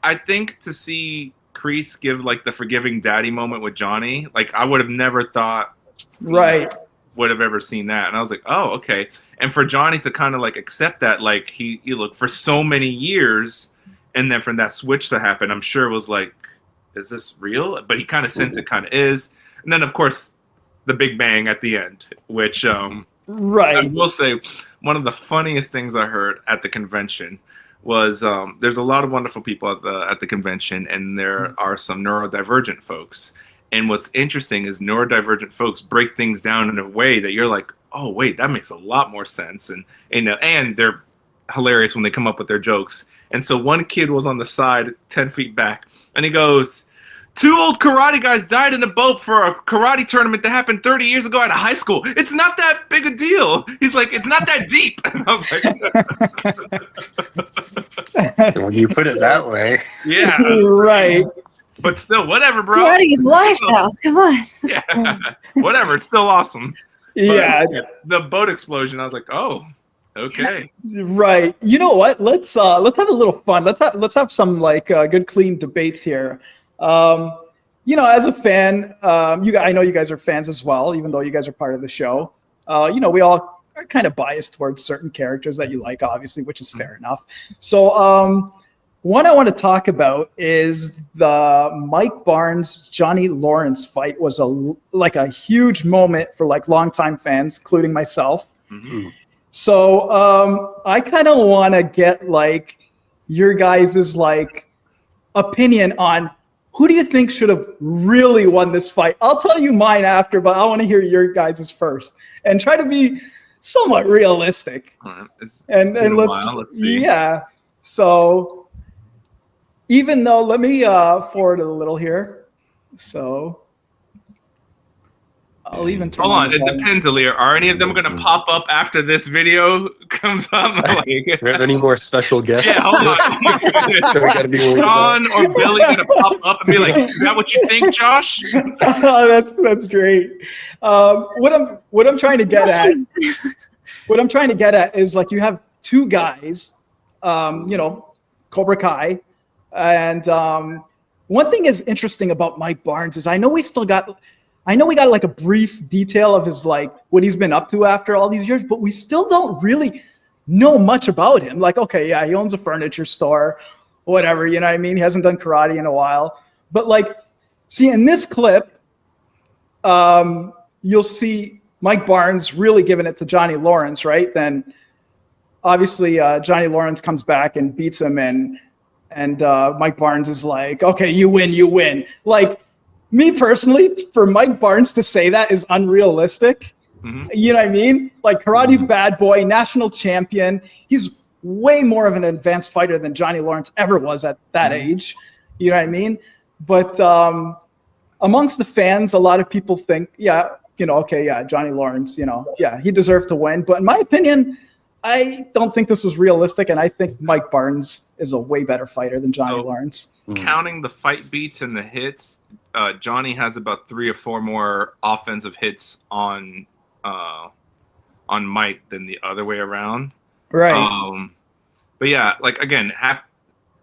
I think to see Kreese give like the forgiving daddy moment with Johnny, like I would have never thought would have ever seen that. And I was like, oh, okay. And for Johnny to kind of like accept that, like he looked for so many years, and then from that switch to happen, I'm sure it was like, is this real? But he kind of sensed it kind of is. And then, of course, the big bang at the end, which I will say one of the funniest things I heard at the convention was there's a lot of wonderful people at the convention, and there are some neurodivergent folks. And what's interesting is neurodivergent folks break things down in a way that you're like, oh, wait, that makes a lot more sense. And they're hilarious when they come up with their jokes. And so one kid was on the side 10 feet back, and he goes, 2 old karate guys died in a boat for a karate tournament that happened 30 years ago at a high school. It's not that big a deal. He's like, it's not that deep. And I was like, when you put it that way. Yeah. Right. But still, whatever, bro. Karate is life now. Come on. Yeah. Whatever. It's still awesome. Yeah. But the boat explosion, I was like, oh, okay. Right. You know what? Let's have a little fun. Let's have some like good clean debates here. You know, as a fan, I know you guys are fans as well, even though you guys are part of the show. You know, we all are kind of biased towards certain characters that you like, obviously, which is fair enough. So, one I want to talk about is the Mike Barnes Johnny Lawrence fight was a huge moment for like longtime fans, including myself. Mm-hmm. So I kind of want to get like your guys's like opinion on who do you think should have really won this fight? I'll tell you mine after, but I want to hear your guys' first and try to be somewhat realistic. All right. And let's see. Yeah. So even though, let me forward it a little here. So I'll even turn Hold on, it depends, Alir. Are any of them going to pop up after this video comes up? Are there any more special guests? Yeah, hold on. Sean or Billy going to pop up and be like, "Is that what you think, Josh?" That's great. What I'm trying to get at. What I'm trying to get at is like you have two guys, Cobra Kai, and one thing is interesting about Mike Barnes is I know we got like a brief detail of his like what he's been up to after all these years, but we still don't really know much about him. Like, okay, yeah, he owns a furniture store, whatever, you know what I mean? He hasn't done karate in a while. But like, see, in this clip, you'll see Mike Barnes really giving it to Johnny Lawrence, right? Then obviously Johnny Lawrence comes back and beats him, and Mike Barnes is like, okay, you win. Like, me personally, for Mike Barnes to say that is unrealistic. Mm-hmm. You know what I mean? Like, karate's bad boy, national champion. He's way more of an advanced fighter than Johnny Lawrence ever was at that age. You know what I mean? But amongst the fans, a lot of people think, Johnny Lawrence, he deserved to win. But in my opinion, I don't think this was realistic, and I think Mike Barnes is a way better fighter than Johnny Lawrence. Counting the fight beats and the hits, Johnny has about 3 or 4 more offensive hits on Mike than the other way around. Right. But yeah, like again,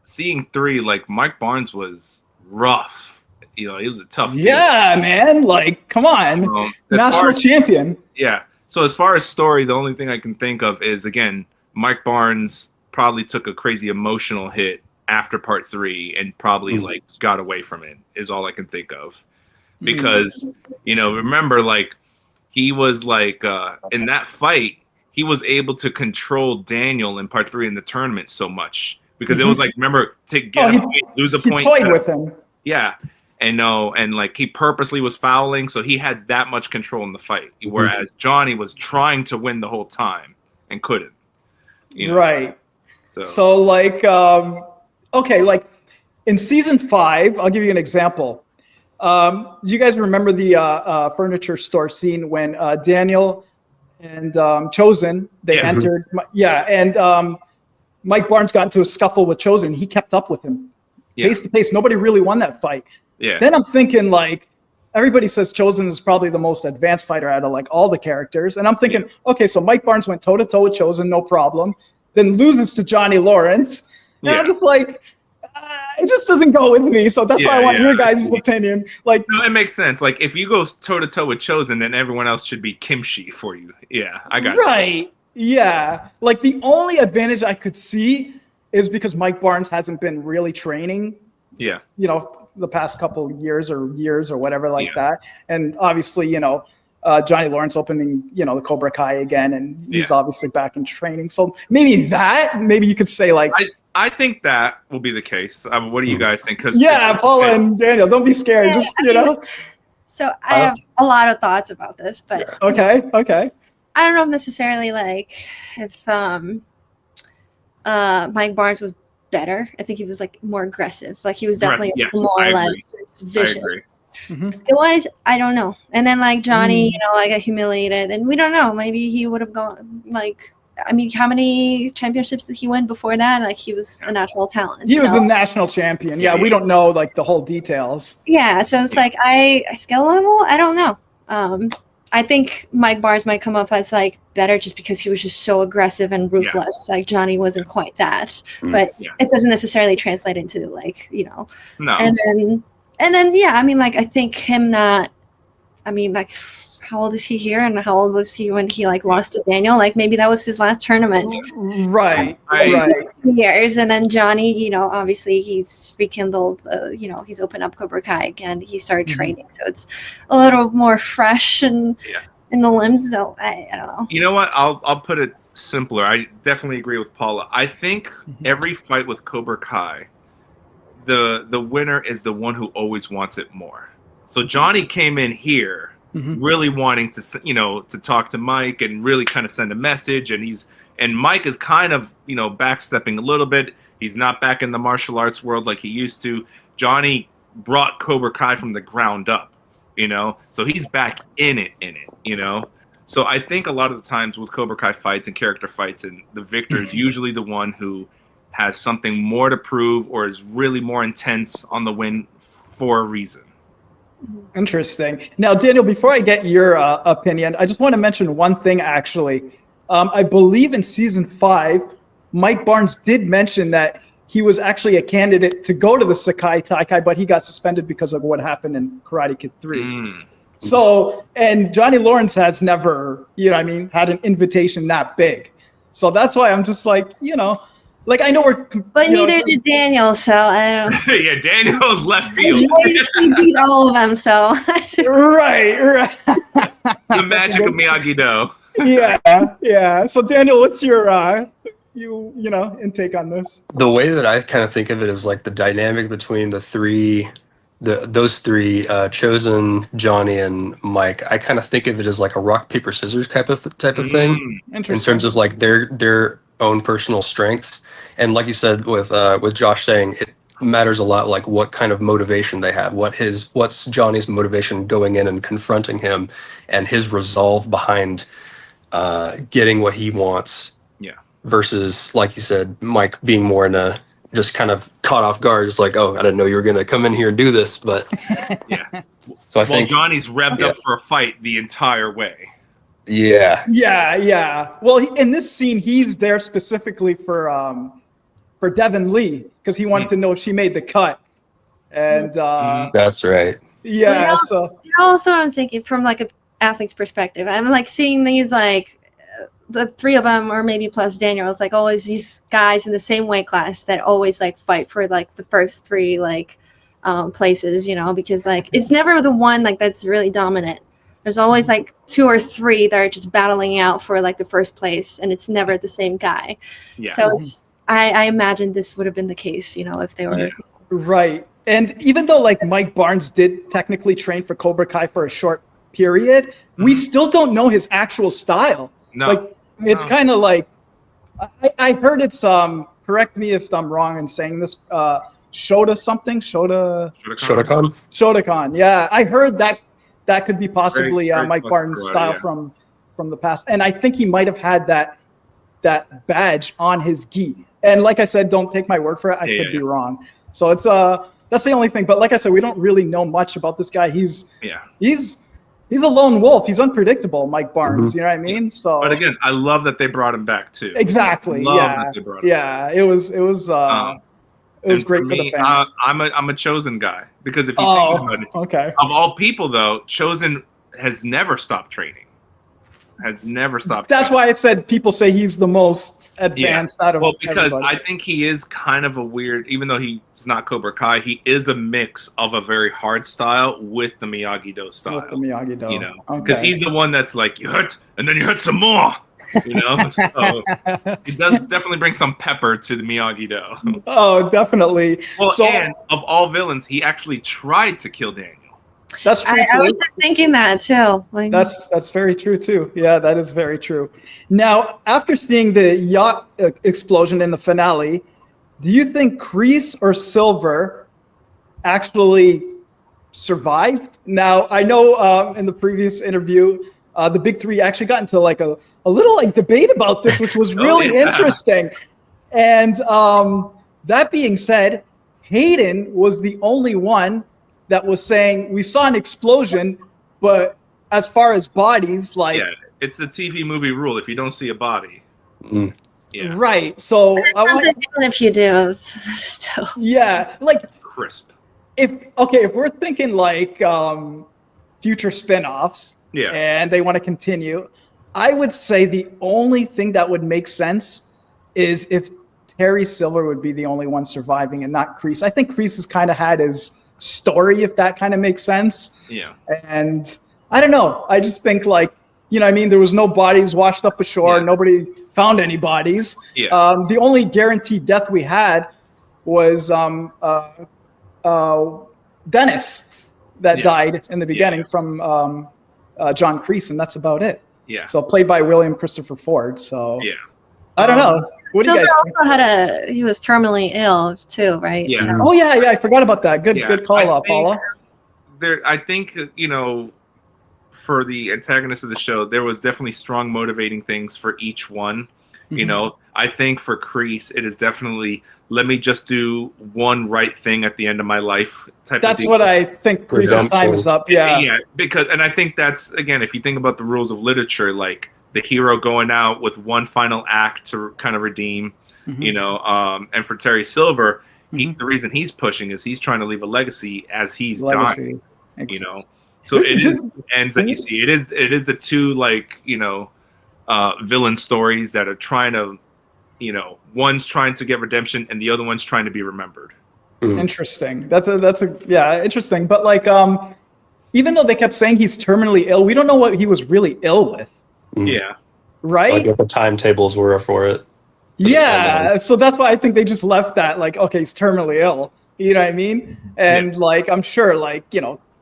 seeing 3, like Mike Barnes was rough. He was a tough kid. Yeah, man. Like, come on. National champion. Yeah. So as far as story, the only thing I can think of is, again, Mike Barnes probably took a crazy emotional hit after part 3 and probably like got away from it is all I can think of. Because, remember, like, he was like, in that fight, he was able to control Daniel in part 3 in the tournament so much. Because it was like, remember, to get a point, lose a point. He toyed with him. Yeah. And like he purposely was fouling, so he had that much control in the fight. Whereas Johnny was trying to win the whole time and couldn't. Right. So like, okay, like in season 5, I'll give you an example. Do you guys remember the furniture store scene when Daniel and Chozen they entered? And Mike Barnes got into a scuffle with Chozen. He kept up with him face to face. Nobody really won that fight. Yeah. Then I'm thinking, like, everybody says Chozen is probably the most advanced fighter out of like all the characters, and I'm thinking, okay, so Mike Barnes went toe to toe with Chozen, no problem. Then loses to Johnny Lawrence, and I'm just like, it just doesn't go with me. So that's why I want your guys' opinion. Like, no, it makes sense. Like, if you go toe to toe with Chozen, then everyone else should be kimchi for you. Yeah, I got right. Yeah, like the only advantage I could see is because Mike Barnes hasn't been really training. Yeah. The past couple years or whatever like that. And obviously, Johnny Lawrence opening, the Cobra Kai again, and he's obviously back in training. So maybe you could say like, I think that will be the case. What do you guys think? Paula and Daniel, don't be scared. So I have a lot of thoughts about this, but okay. I don't know necessarily like if Mike Barnes was better. I think he was like more aggressive. Like he was definitely more like vicious. Skill-wise, I don't know. And then like Johnny, like got humiliated, and we don't know. Maybe he would have gone like. I mean, how many championships did he win before that? Like he was a natural talent. He was the national champion. Yeah, we don't know like the whole details. Yeah, so it's like skill level. I don't know. I think Mike Barnes might come up as like better just because he was just so aggressive and ruthless. Like Johnny wasn't quite that, but it doesn't necessarily translate into like, No. And then I mean, like, I think him not, I mean, like, how old is he here and how old was he when he like lost to Daniel? Like maybe that was his last tournament. Right. Years. And then Johnny, obviously he's rekindled, he's opened up Cobra Kai again. He started training. So it's a little more fresh and in the limbs. So I don't know. You know what? I'll put it simpler. I definitely agree with Paula. I think every fight with Cobra Kai, the winner is the one who always wants it more. So Johnny came in here really wanting to, to talk to Mike and really kind of send a message, and Mike is kind of, backstepping a little bit. He's not back in the martial arts world like he used to. Johnny brought Cobra Kai from the ground up, so he's back in it, So I think a lot of the times with Cobra Kai fights and character fights, and the victor is usually the one who has something more to prove or is really more intense on the win for a reason. Interesting. Now, Daniel, before I get your opinion, I just want to mention one thing, actually. I believe in season 5, Mike Barnes did mention that he was actually a candidate to go to the Sekai Tekai, but he got suspended because of what happened in Karate Kid 3. So, and Johnny Lawrence has never, had an invitation that big. So that's why I'm just like, I know we're... But neither did Daniel, so I don't... Yeah, Daniel's left field. He beat all of them, so... Right. The magic of Miyagi-Do. Yeah. So Daniel, what's your intake on this? The way that I kind of think of it is like the dynamic between those three, Chozen, Johnny, and Mike. I kind of think of it as like a rock paper scissors type of thing, in terms of like their own personal strengths. And like you said with Josh saying, it matters a lot like what kind of motivation they have, what's Johnny's motivation going in and confronting him, and his resolve behind getting what he wants. Versus, like you said, Mike being more in a just kind of caught off guard. It's like, oh, I didn't know you were going to come in here and do this, but yeah. So I think Johnny's revved up for a fight the entire way. Yeah. Well, in this scene, he's there specifically for Devin Lee because he wanted to know if she made the cut, and that's right. Yeah. Also, I'm thinking from like an athlete's perspective. I'm like seeing these like. The three of them, or maybe plus Daniel, is like always these guys in the same weight class that always like fight for like the first 3 like places, because like it's never the one like that's really dominant. There's always like 2 or 3 that are just battling out for like the first place, and it's never the same guy. Yeah. So it's I imagine this would have been the case, if they were right. And even though like Mike Barnes did technically train for Cobra Kai for a short period, we still don't know his actual style. No. It's kind of like I heard it's correct me if I'm wrong in saying this Shotokan. Yeah, I heard that could be possibly Mike Barnes' style from the past, and I think he might have had that badge on his gi. And like I said, don't take my word for it. I could be wrong. So it's that's the only thing. But like I said, we don't really know much about this guy. He's a lone wolf. He's unpredictable, Mike Barnes. You know what I mean? So, but again, I love that they brought him back too. Exactly. It was great for the fans. I'm a Chozen guy because if you think about it, of all people though, Chozen has never stopped training. That's why I said people say he's the most advanced out of because everybody. I think he is kind of a weird, even though he's not Cobra Kai, he is a mix of a very hard style with the Miyagi-Do style. With the Miyagi-Do. Because he's the one that's like, you hurt, and then you hurt some more. So he does definitely bring some pepper to the Miyagi-Do. Oh, definitely. Well, and of all villains, he actually tried to kill Daniel. That's true. I was just thinking that too. Like, that's very true too. Yeah, that is very true. Now, after seeing the yacht explosion in the finale, do you think Kreese or Silver actually survived? Now, I know in the previous interview, the big 3 actually got into like a little like debate about this, which was really interesting. And that being said, Hayden was the only one that was saying we saw an explosion, but as far as bodies, like it's the TV movie rule: if you don't see a body, right. So if you do, still like crisp. If we're thinking like future spinoffs, and they want to continue, I would say the only thing that would make sense is if Terry Silver would be the only one surviving and not Kreese. I think Kreese has kind of had his story, if that kind of makes sense. Yeah. And I don't know. I just think like, there was no bodies washed up ashore. Nobody found any bodies. Yeah. The only guaranteed death we had was Dennis that died in the beginning from John Kreese, and that's about it. Yeah. So played by William Christopher Ford. So yeah. I don't know. What do you guys think? Also he was terminally ill too, right? Yeah. So. Oh yeah, I forgot about that. Good call out, Paula. I think for the antagonist of the show, there was definitely strong motivating things for each one. Mm-hmm. I think for Kreese, it is definitely let me just do one right thing at the end of my life type That's of thing. what I think Kreese's time is up. Yeah. Yeah, and I think that's, again, if you think about the rules of literature, like the hero going out with one final act to kind of redeem, and for Terry Silver, the reason he's pushing is he's trying to leave a legacy as he's dying, So it is ends that you see. It is the two villain stories that are trying to, one's trying to get redemption and the other one's trying to be remembered. Interesting. That's interesting. But even though they kept saying he's terminally ill, we don't know what he was really ill with. Yeah. Right? Like what the timetables were for it. Yeah. So that's why I think they just left that okay, he's terminally ill. You know what I mean? And I'm sure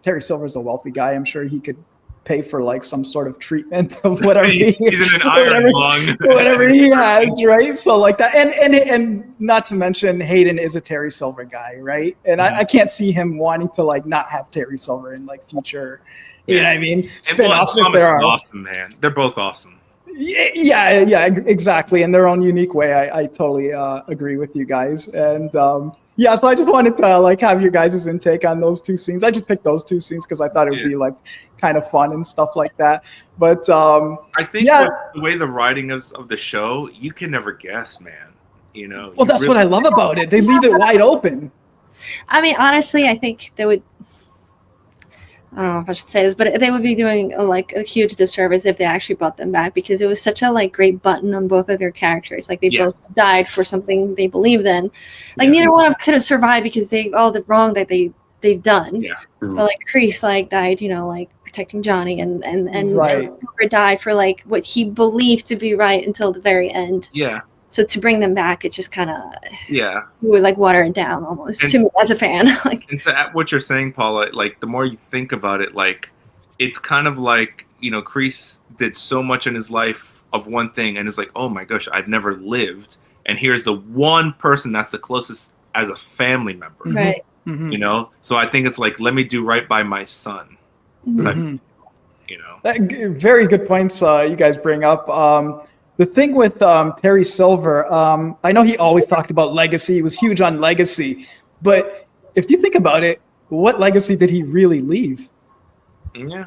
Terry Silver's a wealthy guy. I'm sure he could pay for some sort of treatment of whatever he's in an iron lung. whatever he has, right? So that, and not to mention Hayden is a Terry Silver guy, right? And I can't see him wanting to not have Terry Silver in future, you know what I mean? Spin-offs if there are. Awesome, man. They're both awesome. Yeah, exactly. In their own unique way. I totally agree with you guys. And so I just wanted to have your guys' intake on those two scenes. I just picked those two scenes because I thought it would be kind of fun and stuff like that. But I think the way the writing of the show, you can never guess, man. Well, that's what I love about it. They leave it wide open. I mean, honestly, I think they would. I don't know if I should say this, but they would be doing a huge disservice if they actually brought them back, because it was such a great button on both of their characters. They both died for something they believed in. Neither one of them could have survived because they all did wrong that they've done. Yeah. But Kreese died, protecting Johnny, and Silver died for what he believed to be right until the very end. Yeah. So to bring them back, it just kind of would water it down almost to me as a fan. And so at what you're saying, Paula, the more you think about it, it's kind of Kreese did so much in his life of one thing, and it's oh my gosh, I've never lived, and here's the one person that's the closest as a family member, right? Mm-hmm. So I think it's let me do right by my son. Mm-hmm. Very good points you guys bring up. The thing with Terry Silver, I know he always talked about legacy. He was huge on legacy. But if you think about it, what legacy did he really leave? Yeah.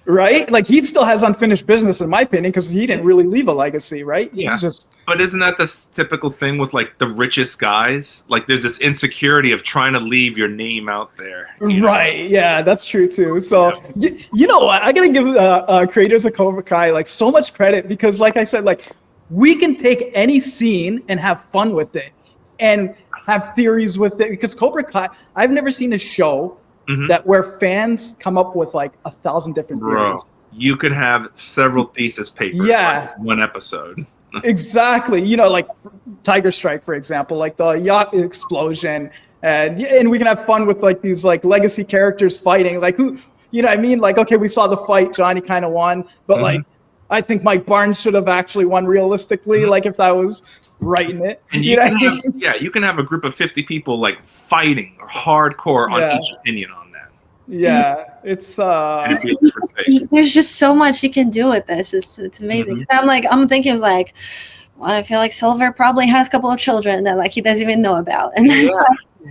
Right? He still has unfinished business, in my opinion, because he didn't really leave a legacy, right? Yeah. But isn't that the typical thing with the richest guys? There's this insecurity of trying to leave your name out there. Right. Yeah, that's true too. So you know what? I gotta give creators of Cobra Kai so much credit, because like I said, we can take any scene and have fun with it and have theories with it, because Cobra Kai, I've never seen a show that where fans come up with 1,000 different theories. You could have several thesis papers in one episode. Exactly. Tiger Strike, for example, the yacht explosion, and we can have fun with these legacy characters fighting, who, you know what I mean? Okay, we saw the fight, Johnny kind of won, but I think Mike Barnes should have actually won realistically, if that was writing it. And you can have a group of 50 people fighting hardcore on each opinion on that. Yeah, it's there's just so much you can do with this. It's amazing. I'm thinking well, I feel Silver probably has a couple of children that he doesn't even know about, and that's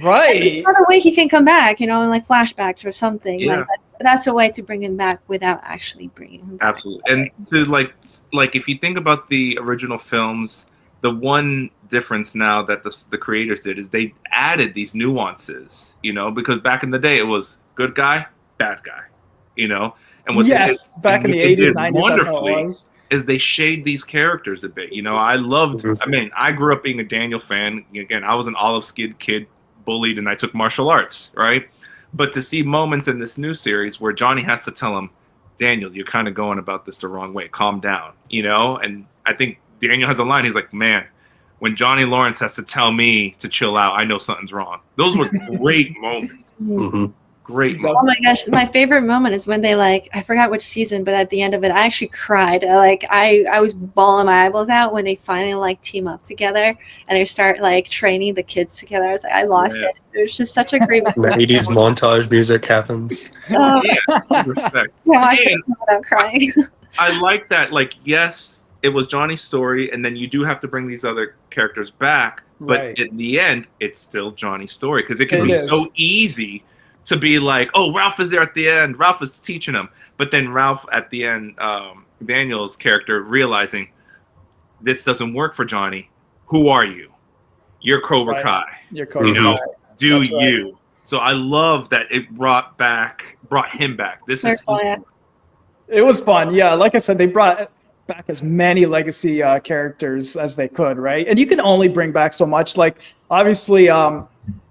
right. Another way he can come back, in flashbacks or something. Yeah. That's a way to bring him back without actually bringing him back. Absolutely. And to if you think about the original films, the one difference now that the creators did is they added these nuances, because back in the day it was good guy, bad guy, and what back in the 80s, 90s, wonderfully that's how it was. Is they shade these characters a bit. I grew up being a Daniel fan. Again, I was an olive-skinned kid, bullied, and I took martial arts, right? But to see moments in this new series where Johnny has to tell him, Daniel, you're kind of going about this the wrong way. Calm down, And I think Daniel has a line. He's like, man, when Johnny Lawrence has to tell me to chill out, I know something's wrong. Those were great moments. Great moment. Oh my gosh, my favorite moment is when they I forgot which season, but at the end of it, I actually cried. I was bawling my eyeballs out when they finally team up together and they start training the kids together. I was I lost it. It was just such a great. The 80s montage music happens. Respect. I watched it without crying. I like that. Yes, it was Johnny's story, and then you do have to bring these other characters back, but in the end, it's still Johnny's story because it can be so easy to be oh, Ralph is there at the end. Ralph is teaching him. But then Ralph at the end, Daniel's character, realizing this doesn't work for Johnny. Who are you? You're Cobra Kai. You're Cobra Kai. Do That's you. Right. So I love that it brought him back. This is It was fun. Yeah, like I said, they brought back as many legacy characters as they could, right? And you can only bring back so much. Obviously,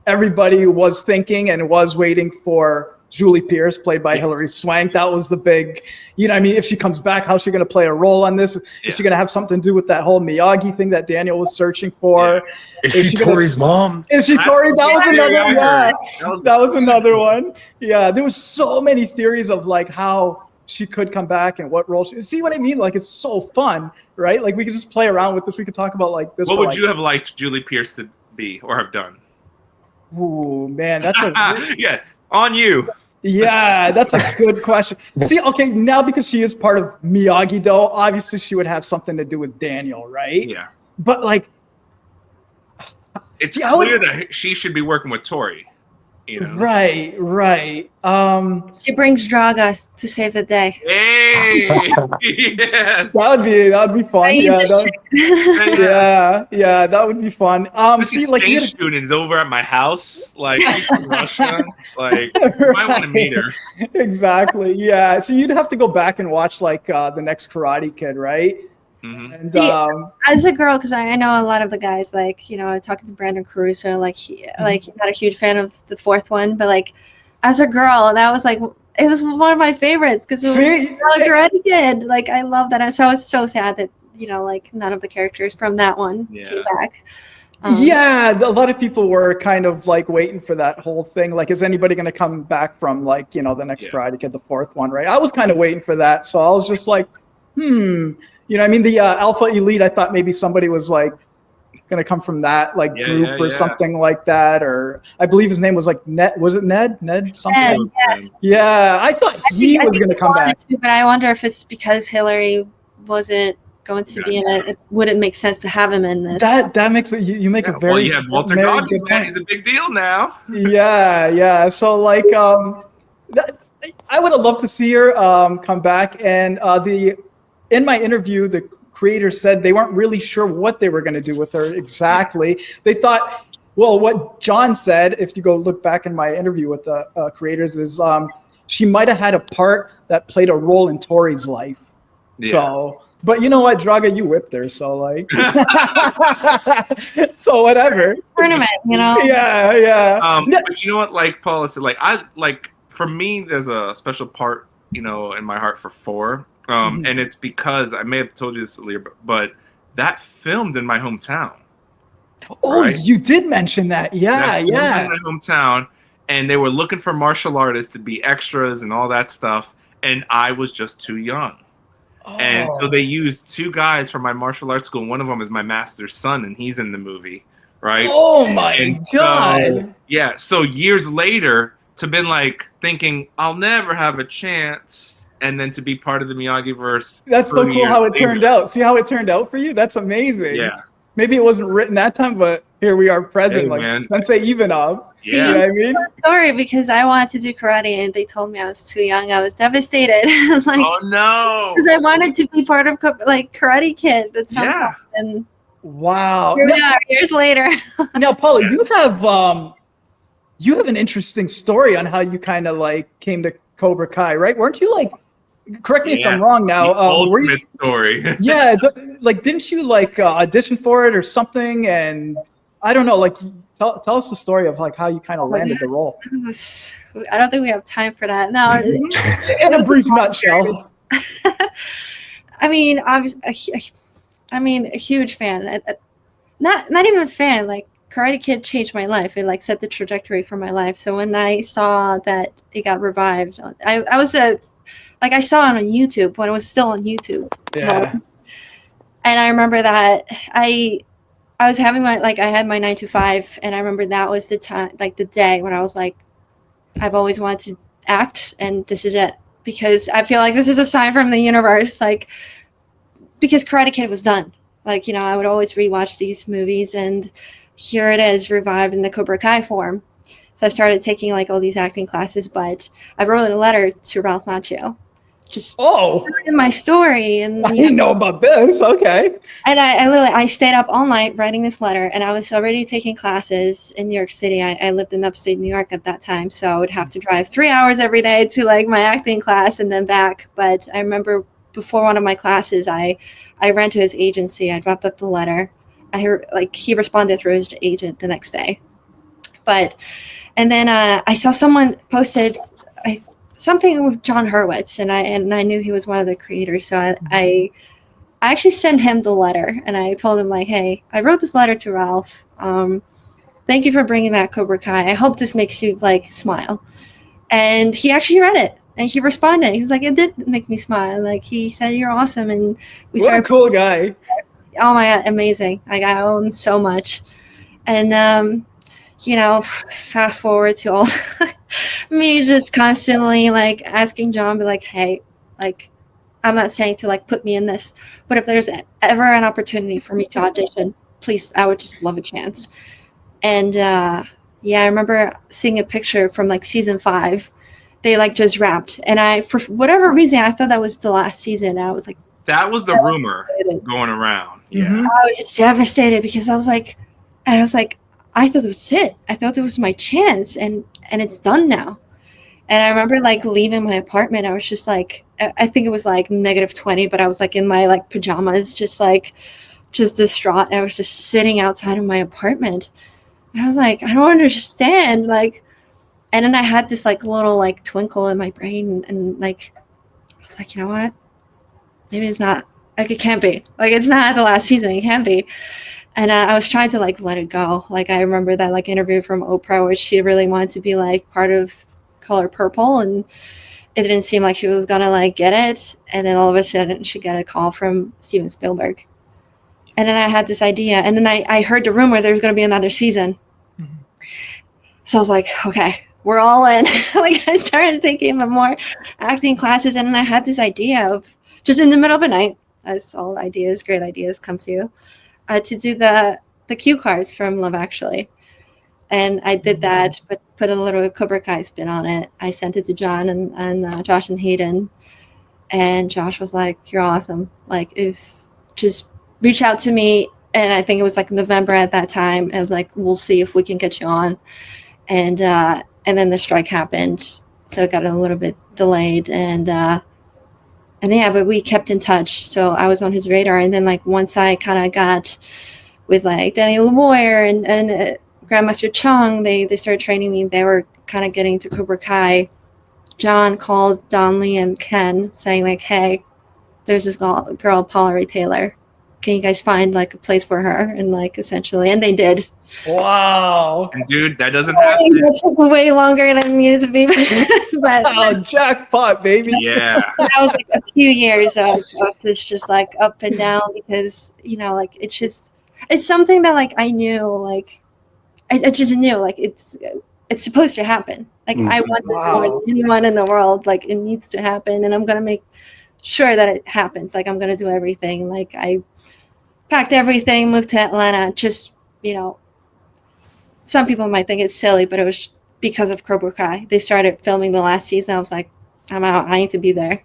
everybody was thinking and was waiting for Julie Pierce, played by Hilary Swank. That was the big, if she comes back, how's she going to play a role on this? Is she going to have something to do with that whole Miyagi thing that Daniel was searching for? Is she Tory's mom? Is she Tory? That was another. That was another one. Yeah, there was so many theories of how she could come back and what role she. See what I mean? It's so fun, right? We could just play around with this. We could talk about this. What would you have liked Julie Pierce to be or have done? Ooh, man, that's a on you. Yeah, that's a good question. See, okay, now because she is part of Miyagi, though, obviously she would have something to do with Daniel, right? Yeah. But it's clear that she should be working with Tory. Right. She brings Draga to save the day. Hey, yes. That would be fun. Yeah, that would be fun. This exchange student is over at my house. She's from Russia. You might want to meet her. Exactly. Yeah. So you'd have to go back and watch the next Karate Kid, right? Mm-hmm. And, See, as a girl, because I know a lot of the guys, talking to Brandon Caruso, not a huge fan of the fourth one, but as a girl, that was it was one of my favorites because it was Karate Kid. I love that. And so it's so sad that none of the characters from that one came back. Yeah, a lot of people were kind of waiting for that whole thing. Is anybody going to come back from the next Karate Kid, the fourth one, right? I was kind of waiting for that, so I was just the Alpha Elite, I thought maybe somebody was going to come from that group or something like that. Or I believe his name was Ned. Was it Ned? Ned something? Yes. Yeah, I thought he was going to come back. But I wonder if it's because Hillary wasn't going to be in it. It wouldn't make sense to have him in this. That makes it. You make a very. Well, you have Walter Goggins, man. He's a big deal now. Yeah. So I would have loved to see her come back. And in my interview, the creators said they weren't really sure what they were going to do with her exactly. They thought, well, what John said, if you go look back in my interview with the creators, is she might have had a part that played a role in Tory's life. Yeah. So, but you know what, Draga, you whipped her, so so whatever. Tournament, Yeah. But you know what, Paula said, for me, there's a special part, in my heart for 4. And it's because I may have told you this earlier, but that filmed in my hometown. Oh, right? You did mention that. Yeah. In my hometown, and they were looking for martial artists to be extras and all that stuff, and I was just too young. Oh. And so they used 2 guys from my martial arts school. One of them is my master's son, and he's in the movie, right? Oh my God! So years later, to been thinking I'll never have a chance. And then to be part of the Miyagi-verse. That's so cool how it turned out. See how it turned out for you? That's amazing. Yeah. Maybe it wasn't written that time, but here we are present. Sensei Ivanov. Yeah. You know what I mean? Sorry, because I wanted to do karate and they told me I was too young. I was devastated. Oh no! Because I wanted to be part of Karate Kid at some point. And wow. Here we are, years later. Now, Paula, you have an interesting story on how you kind of came to Cobra Kai, right? Weren't you correct me if I'm wrong now. Ultimate story. Yeah, didn't you audition for it or something? And I don't know, tell us the story of how you kind of landed the role. I don't think we have time for that. No. In a brief nutshell. I mean, obviously, a huge fan. not even a fan. Like Karate Kid changed my life. It like set the trajectory for my life. So when I saw that it got revived, I saw it on YouTube when it was still on YouTube. Yeah. And I remember that I was having I had my 9 to 5, and I remember that was the time, like the day when I was like, I've always wanted to act, and this is it, because I feel like this is a sign from the universe, like, because Karate Kid was done. Like, you know, I would always rewatch these movies, and here it is revived in the Cobra Kai form. So I started taking like all these acting classes, but I wrote a letter to Ralph Macchio. Just in my story, and I didn't know about this. Okay. And I stayed up all night writing this letter, and I was already taking classes in New York City. I lived in upstate New York at that time, so I would have to drive 3 hours every day to like my acting class and then back. But I remember before one of my classes, I ran to his agency. I dropped up the letter. I heard like he responded through his agent the next day. And then I saw someone posted something with John Hurwitz, and I knew he was one of the creators. So I actually sent him the letter, and I told him like, hey, I wrote this letter to Ralph. Thank you for bringing back Cobra Kai. I hope this makes you like smile. And he actually read it, and he responded. He was like, it did make me smile. Like he said, you're awesome. And what a cool guy. Oh my God, amazing. Like I owe him so much. And you know, fast forward to all me just constantly like asking John, be like, hey, like, I'm not saying to like put me in this, but if there's ever an opportunity for me to audition, please, I would just love a chance. And yeah, I remember seeing a picture from like season 5. They like just wrapped, and I, for whatever reason, I thought that was the last season. And I was like, that was the rumor going around. Yeah, Mm-hmm. I was just devastated because I was like, I thought it was it. I thought it was my chance, and it's done now. And I remember like leaving my apartment. I was just like, I think it was like -20, but I was like in my like pajamas, just distraught. And I was just sitting outside of my apartment, and I was like, I don't understand. Like, and then I had this like little like twinkle in my brain, and like I was like, you know what? Maybe it's not. Like it can't be. Like it's not the last season. It can't be. And I was trying to like let it go. Like I remember that like interview from Oprah where she really wanted to be like part of Color Purple, and it didn't seem like she was gonna like get it. And then all of a sudden she got a call from Steven Spielberg. And then I had this idea, and then I heard the rumor there was gonna be another season. Mm-hmm. So I was like, okay, we're all in. Like I started taking more acting classes, and then I had this idea of just in the middle of the night, as all ideas, great ideas come to you. To do the cue cards from Love Actually. And I did that, but put a little Cobra Kai spin on it. I sent it to John and Josh and Hayden. And Josh was like, you're awesome. Like, if just reach out to me. And I think it was like November at that time. And like, we'll see if we can get you on. And then the strike happened. So it got a little bit delayed. And yeah, but we kept in touch. So I was on his radar. And then like once I kind of got with like Daniel Lamboy and Grandmaster Chung, they started training me. They were kind of getting to Cobra Kai. John called Don Lee and Ken saying like, hey, there's this girl, Paula Rae Taylor. Can you guys find like a place for her? And like essentially, and they did. Wow. And dude, that doesn't happen. It took way longer than it needed to be. But oh, jackpot, baby. Yeah. That was like a few years of this just like up and down, because, you know, like it's something that like I knew, like I just knew like it's supposed to happen. Like I want this more than anyone in the world. Like it needs to happen, and I'm gonna make sure that it happens. Like I'm gonna do everything. Like I packed everything, moved to Atlanta. Just, you know, some people might think it's silly, but it was because of Cobra Kai. They started filming the last season. I was like, I'm out. I need to be there.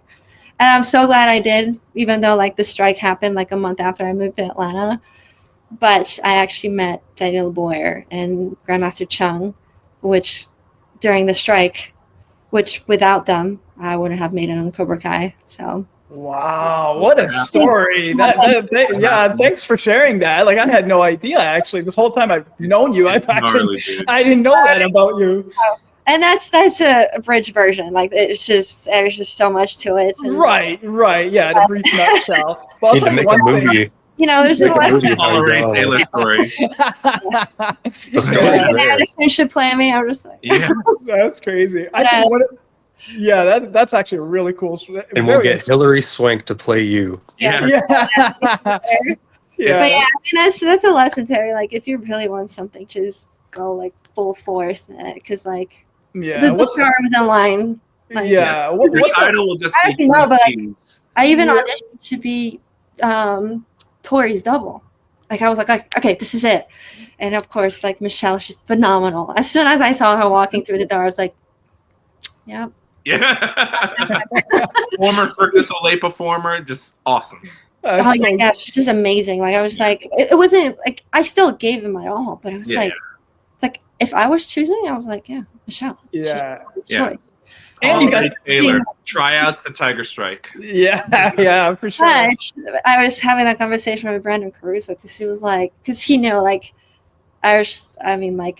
And I'm so glad I did, even though like the strike happened like a month after I moved to Atlanta. But I actually met Daniel Boyer and Grandmaster Chung, which during the strike, which without them, I wouldn't have made it on Cobra Kai. So. Wow, what a story! Yeah, thanks for sharing that. Like I had no idea actually. This whole time I've known you, I didn't know that about you. And that's a abridged version. Like there's just so much to it. And, right. Yeah, in a brief nutshell. Well, Need to make a movie. there's a lot. Paula Rae Taylor story. The story's And there. Addison should play me. I'm just like, Yeah. That's crazy. I think that's actually a really cool. And we'll get Hillary Swank to play you. Yeah. Yeah. Yeah. But yeah, I mean, that's a lesson, Terry. Like, if you really want something, just go like full force, because like the star was in line. Like, yeah. The title will just I be don't know, but teams. I even auditioned to be Tory's double. Like, I was like, okay, this is it. And of course, like Michelle, she's phenomenal. As soon as I saw her walking through the door, I was like, yep. Yeah. Former Cirque du Soleil performer, just awesome. Oh yeah, she's just amazing. Like, I was like, it wasn't like I still gave him my all, but it was like, it's like if I was choosing, I was like, yeah, Michelle. Yeah. Choice. And you guys, Taylor, tryouts to Tiger Strike. Yeah, for sure. But I was having that conversation with Brandon Caruso because he was like, because he knew, like, I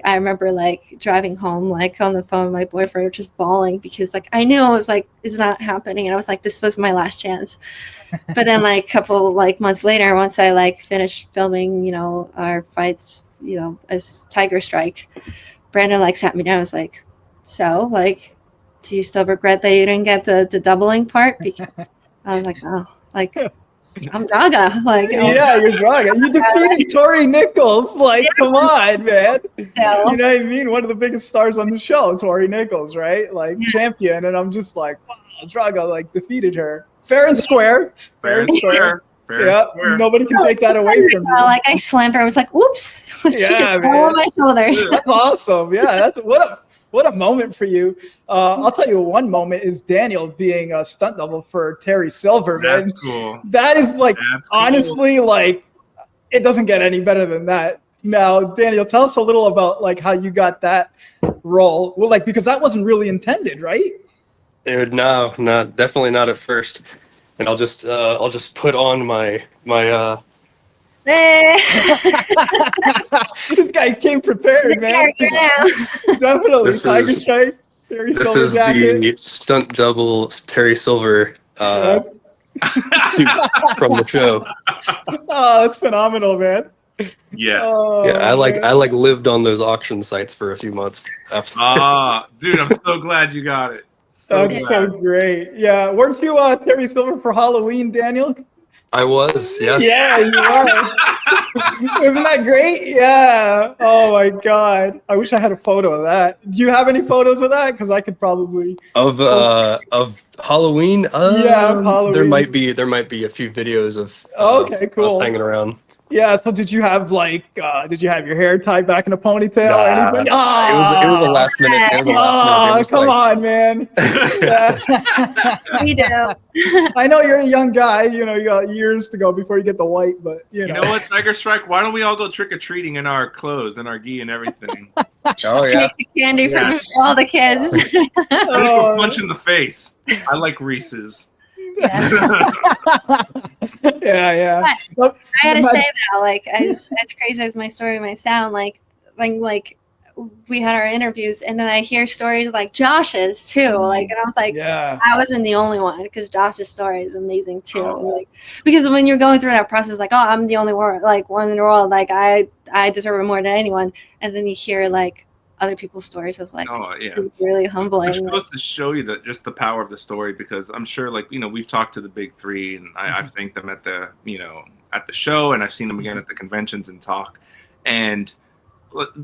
remember like driving home, like on the phone with my boyfriend, just bawling because like I knew it was like it's not happening, and I was like, this was my last chance. But then like a couple like months later, once I like finished filming, our fights, as Tiger Strike, Brandon like sat me down and was like, so like, do you still regret that you didn't get the doubling part? Because I was like, oh, like I'm Draga. Like, yeah, you're Draga. You defeated Tory Nichols. Like, come on, man. So, you know what I mean? One of the biggest stars on the show, Tory Nichols, right? Like, champion. And I'm just like, wow, Draga like defeated her. Fair and square. Fair and square. Nobody can take that away from you. Like, I slammed her. I was like, "Oops!" She just fell on my shoulders. That's awesome. Yeah, that's what a moment for you. I'll tell you one moment is Daniel being a stunt double for Terry Silver, man. That's cool. That is like, honestly, like, it doesn't get any better than that. Now, Daniel, tell us a little about like how you got that role. Well, like, because that wasn't really intended, right? Dude, no, definitely not at first. And I'll just put on my This guy came prepared, man. Definitely. Tiger Strike, Terry This Silver is jacket. the stunt double Terry Silver suit from the show. Oh, that's phenomenal, man. Yes. Oh, Yeah, I man. lived on those auction sites for a few months after. Dude, I'm so glad you got it. That's so great. Yeah, weren't you Terry Silver for Halloween, Daniel? I was, yes. Yeah, you are. Isn't that great? Yeah. Oh my God. I wish I had a photo of that. Do you have any photos of that? Because I could probably Of Halloween. Yeah, of Halloween. There might be a few videos of Okay, cool. us hanging around. Yeah. So did you have like did you have your hair tied back in a ponytail or Nah, anything? It was a last minute. It was a last minute. Come on, man. We do. I know you're a young guy. You got years to go before you get the white, but you know. You know what, Tiger Strike? Why don't we all go trick or treating in our clothes and our gi and everything? Oh yeah. Take the candy from all the kids. Punch in the face. I like Reese's. Yeah. Yeah. But I gotta say that, like, as crazy as my story might sound, like we had our interviews, and then I hear stories like Josh's too, like, and I was like, yeah, I wasn't the only one, because Josh's story is amazing too. Like, because when you're going through that process, like, oh, I'm the only one in the world, like I deserve it more than anyone, and then you hear like other people's stories. I was like, it's really humbling. I'm supposed to show you just the power of the story, because I'm sure, like, we've talked to the big three, and I've thanked them at the at the show, and I've seen them again at the conventions and talk, and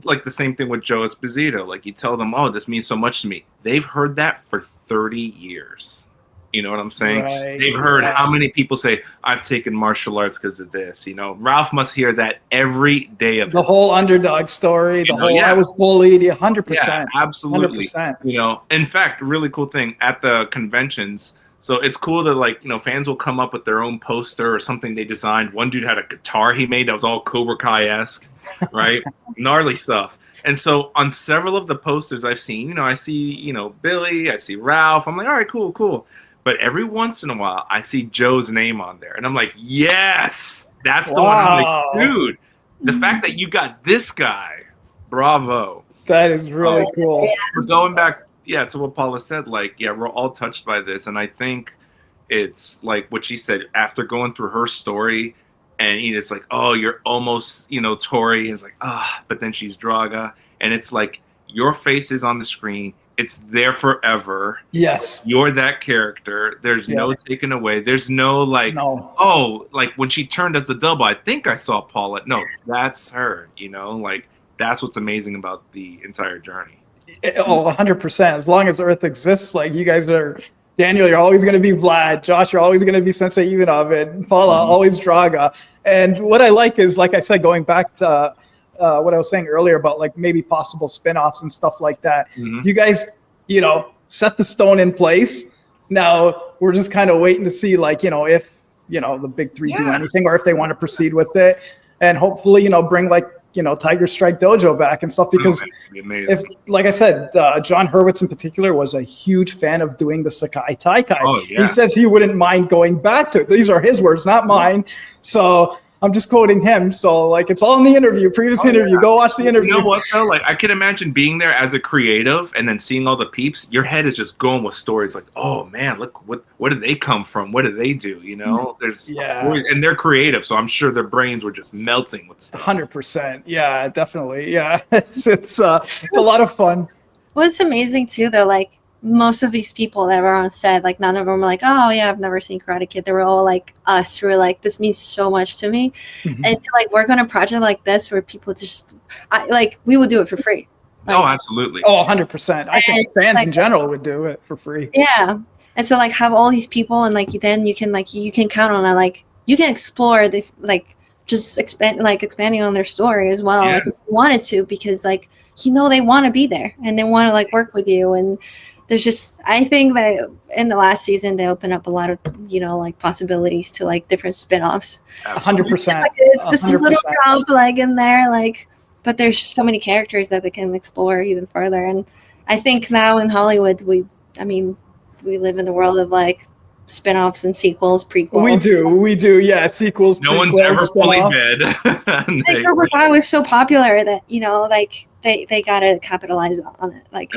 like the same thing with Joe Esposito. Like, you tell them, oh, this means so much to me. They've heard that for 30 years. You know what I'm saying? Right. They've heard how many people say, I've taken martial arts because of this. Ralph must hear that every day of the whole underdog story, I was bullied, 100%. Yeah, absolutely. 100%. In fact, really cool thing at the conventions. So it's cool to, like, fans will come up with their own poster or something they designed. One dude had a guitar he made that was all Cobra Kai-esque, right? Gnarly stuff. And so on several of the posters I've seen, I see, Billy, I see Ralph. I'm like, all right, cool. But every once in a while, I see Joe's name on there. And I'm like, yes, that's the one. I'm like, dude, the fact that you got this guy, bravo. That is really cool. We're going back, to what Paula said. Like, we're all touched by this. And I think it's like what she said, after going through her story and it's like, oh, you're almost, Tory. And it's like, but then she's Draga. And it's like, your face is on the screen. It's there forever. Yes. You're that character. There's no taking away. There's no like, oh, like when she turned as the double, I think I saw Paula. No, that's her, like that's what's amazing about the entire journey. 100%. As long as Earth exists, like you guys are, Daniel, you're always going to be Vlad. Josh, you're always going to be Sensei Ivanov. And Paula, always Draga. And what I like is, like I said, going back to what I was saying earlier about like maybe possible spin-offs and stuff like that. You guys, set the stone in place. Now we're just kind of waiting to see like, if, the big three do anything or if they want to proceed with it and hopefully, bring like, Tiger Strike Dojo back and stuff because if, like I said, John Hurwitz in particular was a huge fan of doing the Sekai Tekai. Oh, yeah. He says he wouldn't mind going back to it. These are his words, not mine. So I'm just quoting him. So like it's all in the interview, previous interview. Go watch the interview. You know what though? Like I can imagine being there as a creative and then seeing all the peeps. Your head is just going with stories like, oh man, look where did they come from? What do they do? There's stories, and they're creative, so I'm sure their brains were just melting with stuff. 100%. Yeah, definitely. Yeah, it's a lot of fun. What's amazing too, though, like most of these people that were on set, like none of them were like, oh yeah, I've never seen Karate Kid. They were all like us who were like, this means so much to me. And to like work on a project like this where people just we would do it for free. Like, oh, absolutely. Oh, 100%. I think fans in general would do it for free. Yeah. And so like have all these people and like then you can count on it. Like you can explore the like just expanding on their story as well. Like if you wanted to, because like they want to be there and they want to like work with you. And there's just, I think that in the last season they opened up a lot of like possibilities to like different spin-offs. 100%. It's just 100%. A little drop like in there, like, but there's just so many characters that they can explore even further. And I think now in Hollywood we live in the world of like spin-offs and sequels, prequels. We do, yeah, sequels. No one's ever fully dead. Cobra Kai was so popular that like they gotta capitalize on it. Like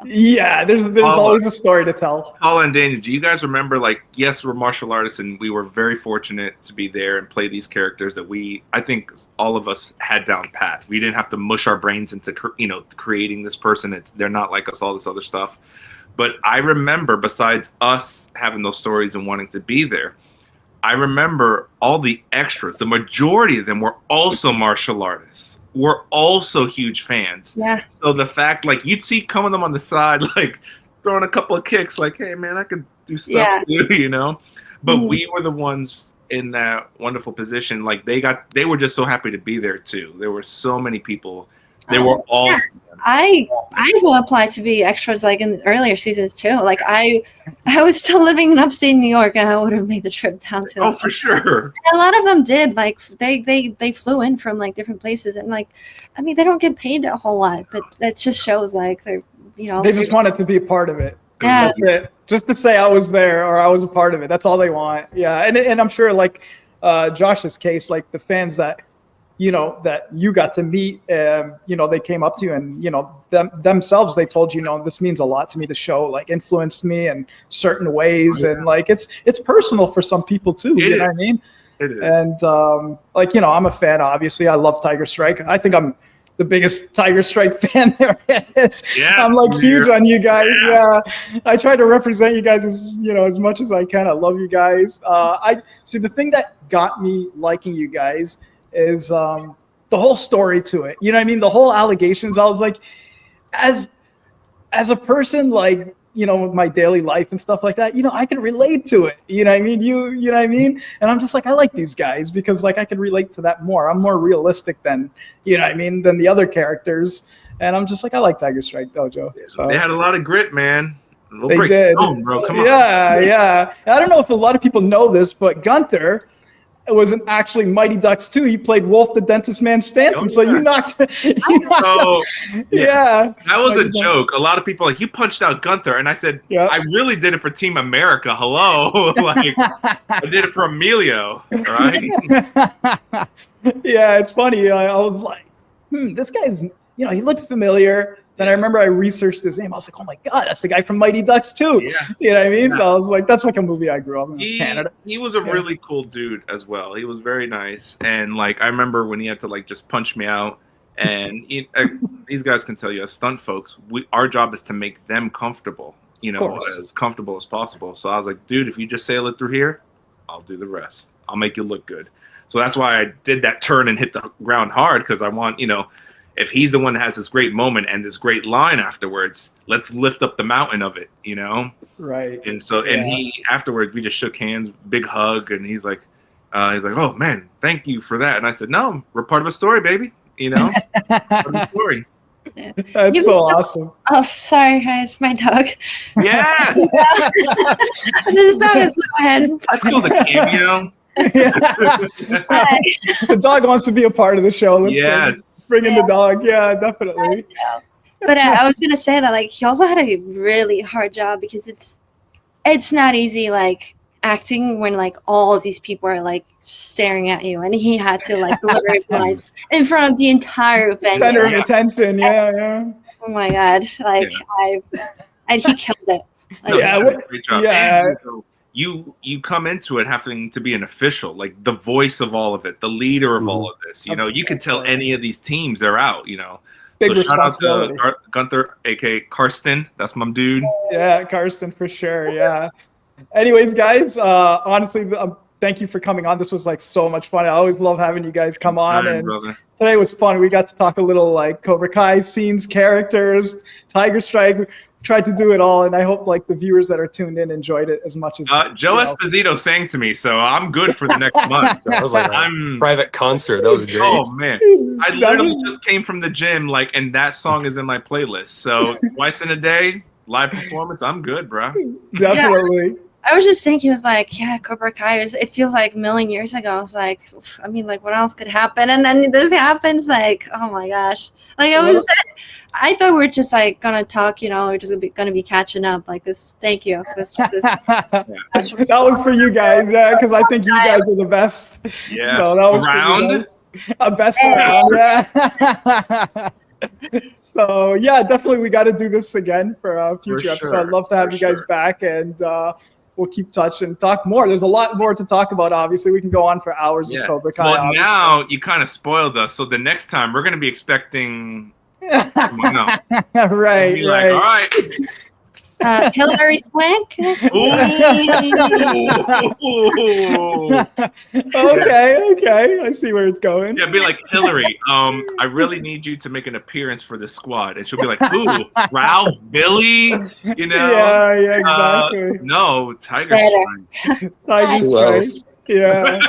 yeah, there's always a story to tell. Paula and Daniel, do you guys remember, like, yes, we're martial artists and we were very fortunate to be there and play these characters that I think all of us had down pat. We didn't have to mush our brains into, creating this person. They're not like us, all this other stuff. But I remember, besides us having those stories and wanting to be there, I remember all the extras. The majority of them were also martial artists. We're also huge fans. Yeah. So the fact, like, you'd see come of them on the side, like, throwing a couple of kicks, like, hey, man, I could do stuff too, But we were the ones in that wonderful position. Like, they were just so happy to be there, too. There were so many people. They were all... Yeah. I will apply to be extras like in earlier seasons too. Like I was still living in upstate New York and I would have made the trip down to. Oh, for sure. And a lot of them did. Like they flew in from like different places and like, I mean, they don't get paid a whole lot, but that just shows like they're they just wanted to be a part of it. Yeah, that's it. Just to say I was there or I was a part of it. That's all they want. Yeah, and I'm sure like Josh's case, like the fans that. That you got to meet, they came up to you and, themselves, they told you, this means a lot to me. The show like influenced me in certain ways. And like, it's personal for some people too. You know what I mean? It is. And I'm a fan, obviously. I love Tiger Strike. I think I'm the biggest Tiger Strike fan there is. Yes, I'm like huge on you guys. Yes. Yeah. I try to represent you guys as much as I can. I love you guys. I see the thing that got me liking you guys is the whole story to it. You know what I mean? The whole allegations. I was like, as a person, like, with my daily life and stuff like that, I can relate to it. You know what I mean? You know what I mean? And I'm just like, I like these guys because like I can relate to that more. I'm more realistic than, than the other characters. And I'm just like, I like Tiger Strike Dojo. So they had a lot of grit, man. They did. Stone, bro. Come on. Yeah. I don't know if a lot of people know this, but Gunther was actually Mighty Ducks 2. He played Wolf the Dentist Man Stanson. So you knocked out. Yeah. That was a joke. A lot of people like, you punched out Gunther. And I said, I really did it for Team America. Hello. Like, I did it for Emilio. Right? Yeah, it's funny. I was like, this guy's, he looked familiar. Then I remember I researched his name. I was like, oh my God, that's the guy from Mighty Ducks too. Yeah. You know what I mean? So I was like, that's like a movie I grew up in Canada. He was a really cool dude as well. He was very nice. And like, I remember when he had to like just punch me out. And these guys can tell you, as stunt folks, our job is to make them comfortable, you know, as comfortable as possible. So I was like, dude, if you just sail it through here, I'll do the rest. I'll make you look good. So that's why I did that turn and hit the ground hard, because I want, you know, if he's the one that has this great moment and this great line afterwards, let's lift up the mountain of it, you know? Right. And so, and he, afterwards, we just shook hands, big hug, and he's like, oh man, thank you for that. And I said, no, we're part of a story, baby. You know, part of the story. That's so awesome. Oh, sorry, guys, my dog. Yes. This song is in my head. That's called a cameo. The dog wants to be a part of the show. Let's bring in the dog. Yeah, definitely. But I was gonna say that like he also had a really hard job, because it's not easy like acting when like all of these people are like staring at you, and he had to like deliver his lines in front of the entire venue. Center of attention. Yeah. Oh my God! Like and he killed it. Like, Great job. And you come into it having to be an official, like the voice of all of it, the leader of all of this. You know, you can tell any of these teams they're out. You know, big so shout out responsibility. to Gunther, aka Karsten. That's my dude. Yeah, Karsten for sure. Yeah. Anyways, guys, honestly, thank you for coming on. This was like so much fun. I always love having you guys come on. And today was fun. We got to talk a little like Cobra Kai scenes, characters, Tiger Strike. We tried to do it all, and I hope like the viewers that are tuned in enjoyed it as much as Joe Esposito sang to me, so I'm good for the next month. That was like a private concert. That was great. Oh man, I literally just came from the gym, like, and that song is in my playlist. So twice in a day, live performance. I'm good, bro. Definitely. Yeah. I was just thinking, it was like, yeah, Cobra Kai. It feels like a million years ago. I was like, I mean, like, what else could happen? And then this happens. Like, oh my gosh! Like, I thought we were just like gonna talk. You know, we're just gonna be catching up. Like this. Thank you. This. That was for you guys, because I think you guys are the best. Yeah. So that was round. A best round. Yeah. So yeah, definitely we got to do this again for a future episode. I'd love to have you guys back, and we'll keep touch and talk more. There's a lot more to talk about. Obviously, we can go on for hours with Cobra Kai. Well, now you kind of spoiled us. So the next time we're going to be expecting. Right. All right. Hillary Swank. Okay. I see where it's going. Yeah, be like, Hillary, I really need you to make an appearance for this squad. And she'll be like, who? Ralph, Billy? You know? Yeah, exactly. No, Tiger Strike. Tiger Strike. Yeah.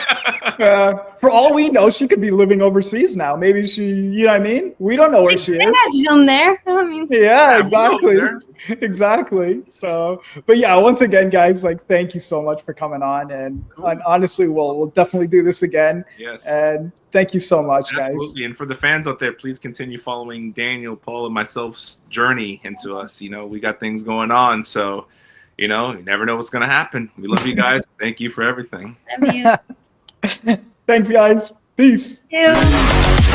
For all we know, she could be living overseas now. Maybe she, you know what I mean? We don't know where she is. She's on there. I mean, yeah, exactly. So, but yeah, once again, guys, like, thank you so much for coming on, and honestly, we'll definitely do this again. Yes. And thank you so much, guys. Absolutely. And for the fans out there, please continue following Daniel, Paul, and myself's journey into us. You know, we got things going on, so. You know, you never know what's going to happen. We love you guys. Thank you for everything. Love you. Thanks, guys. Peace. Thank you.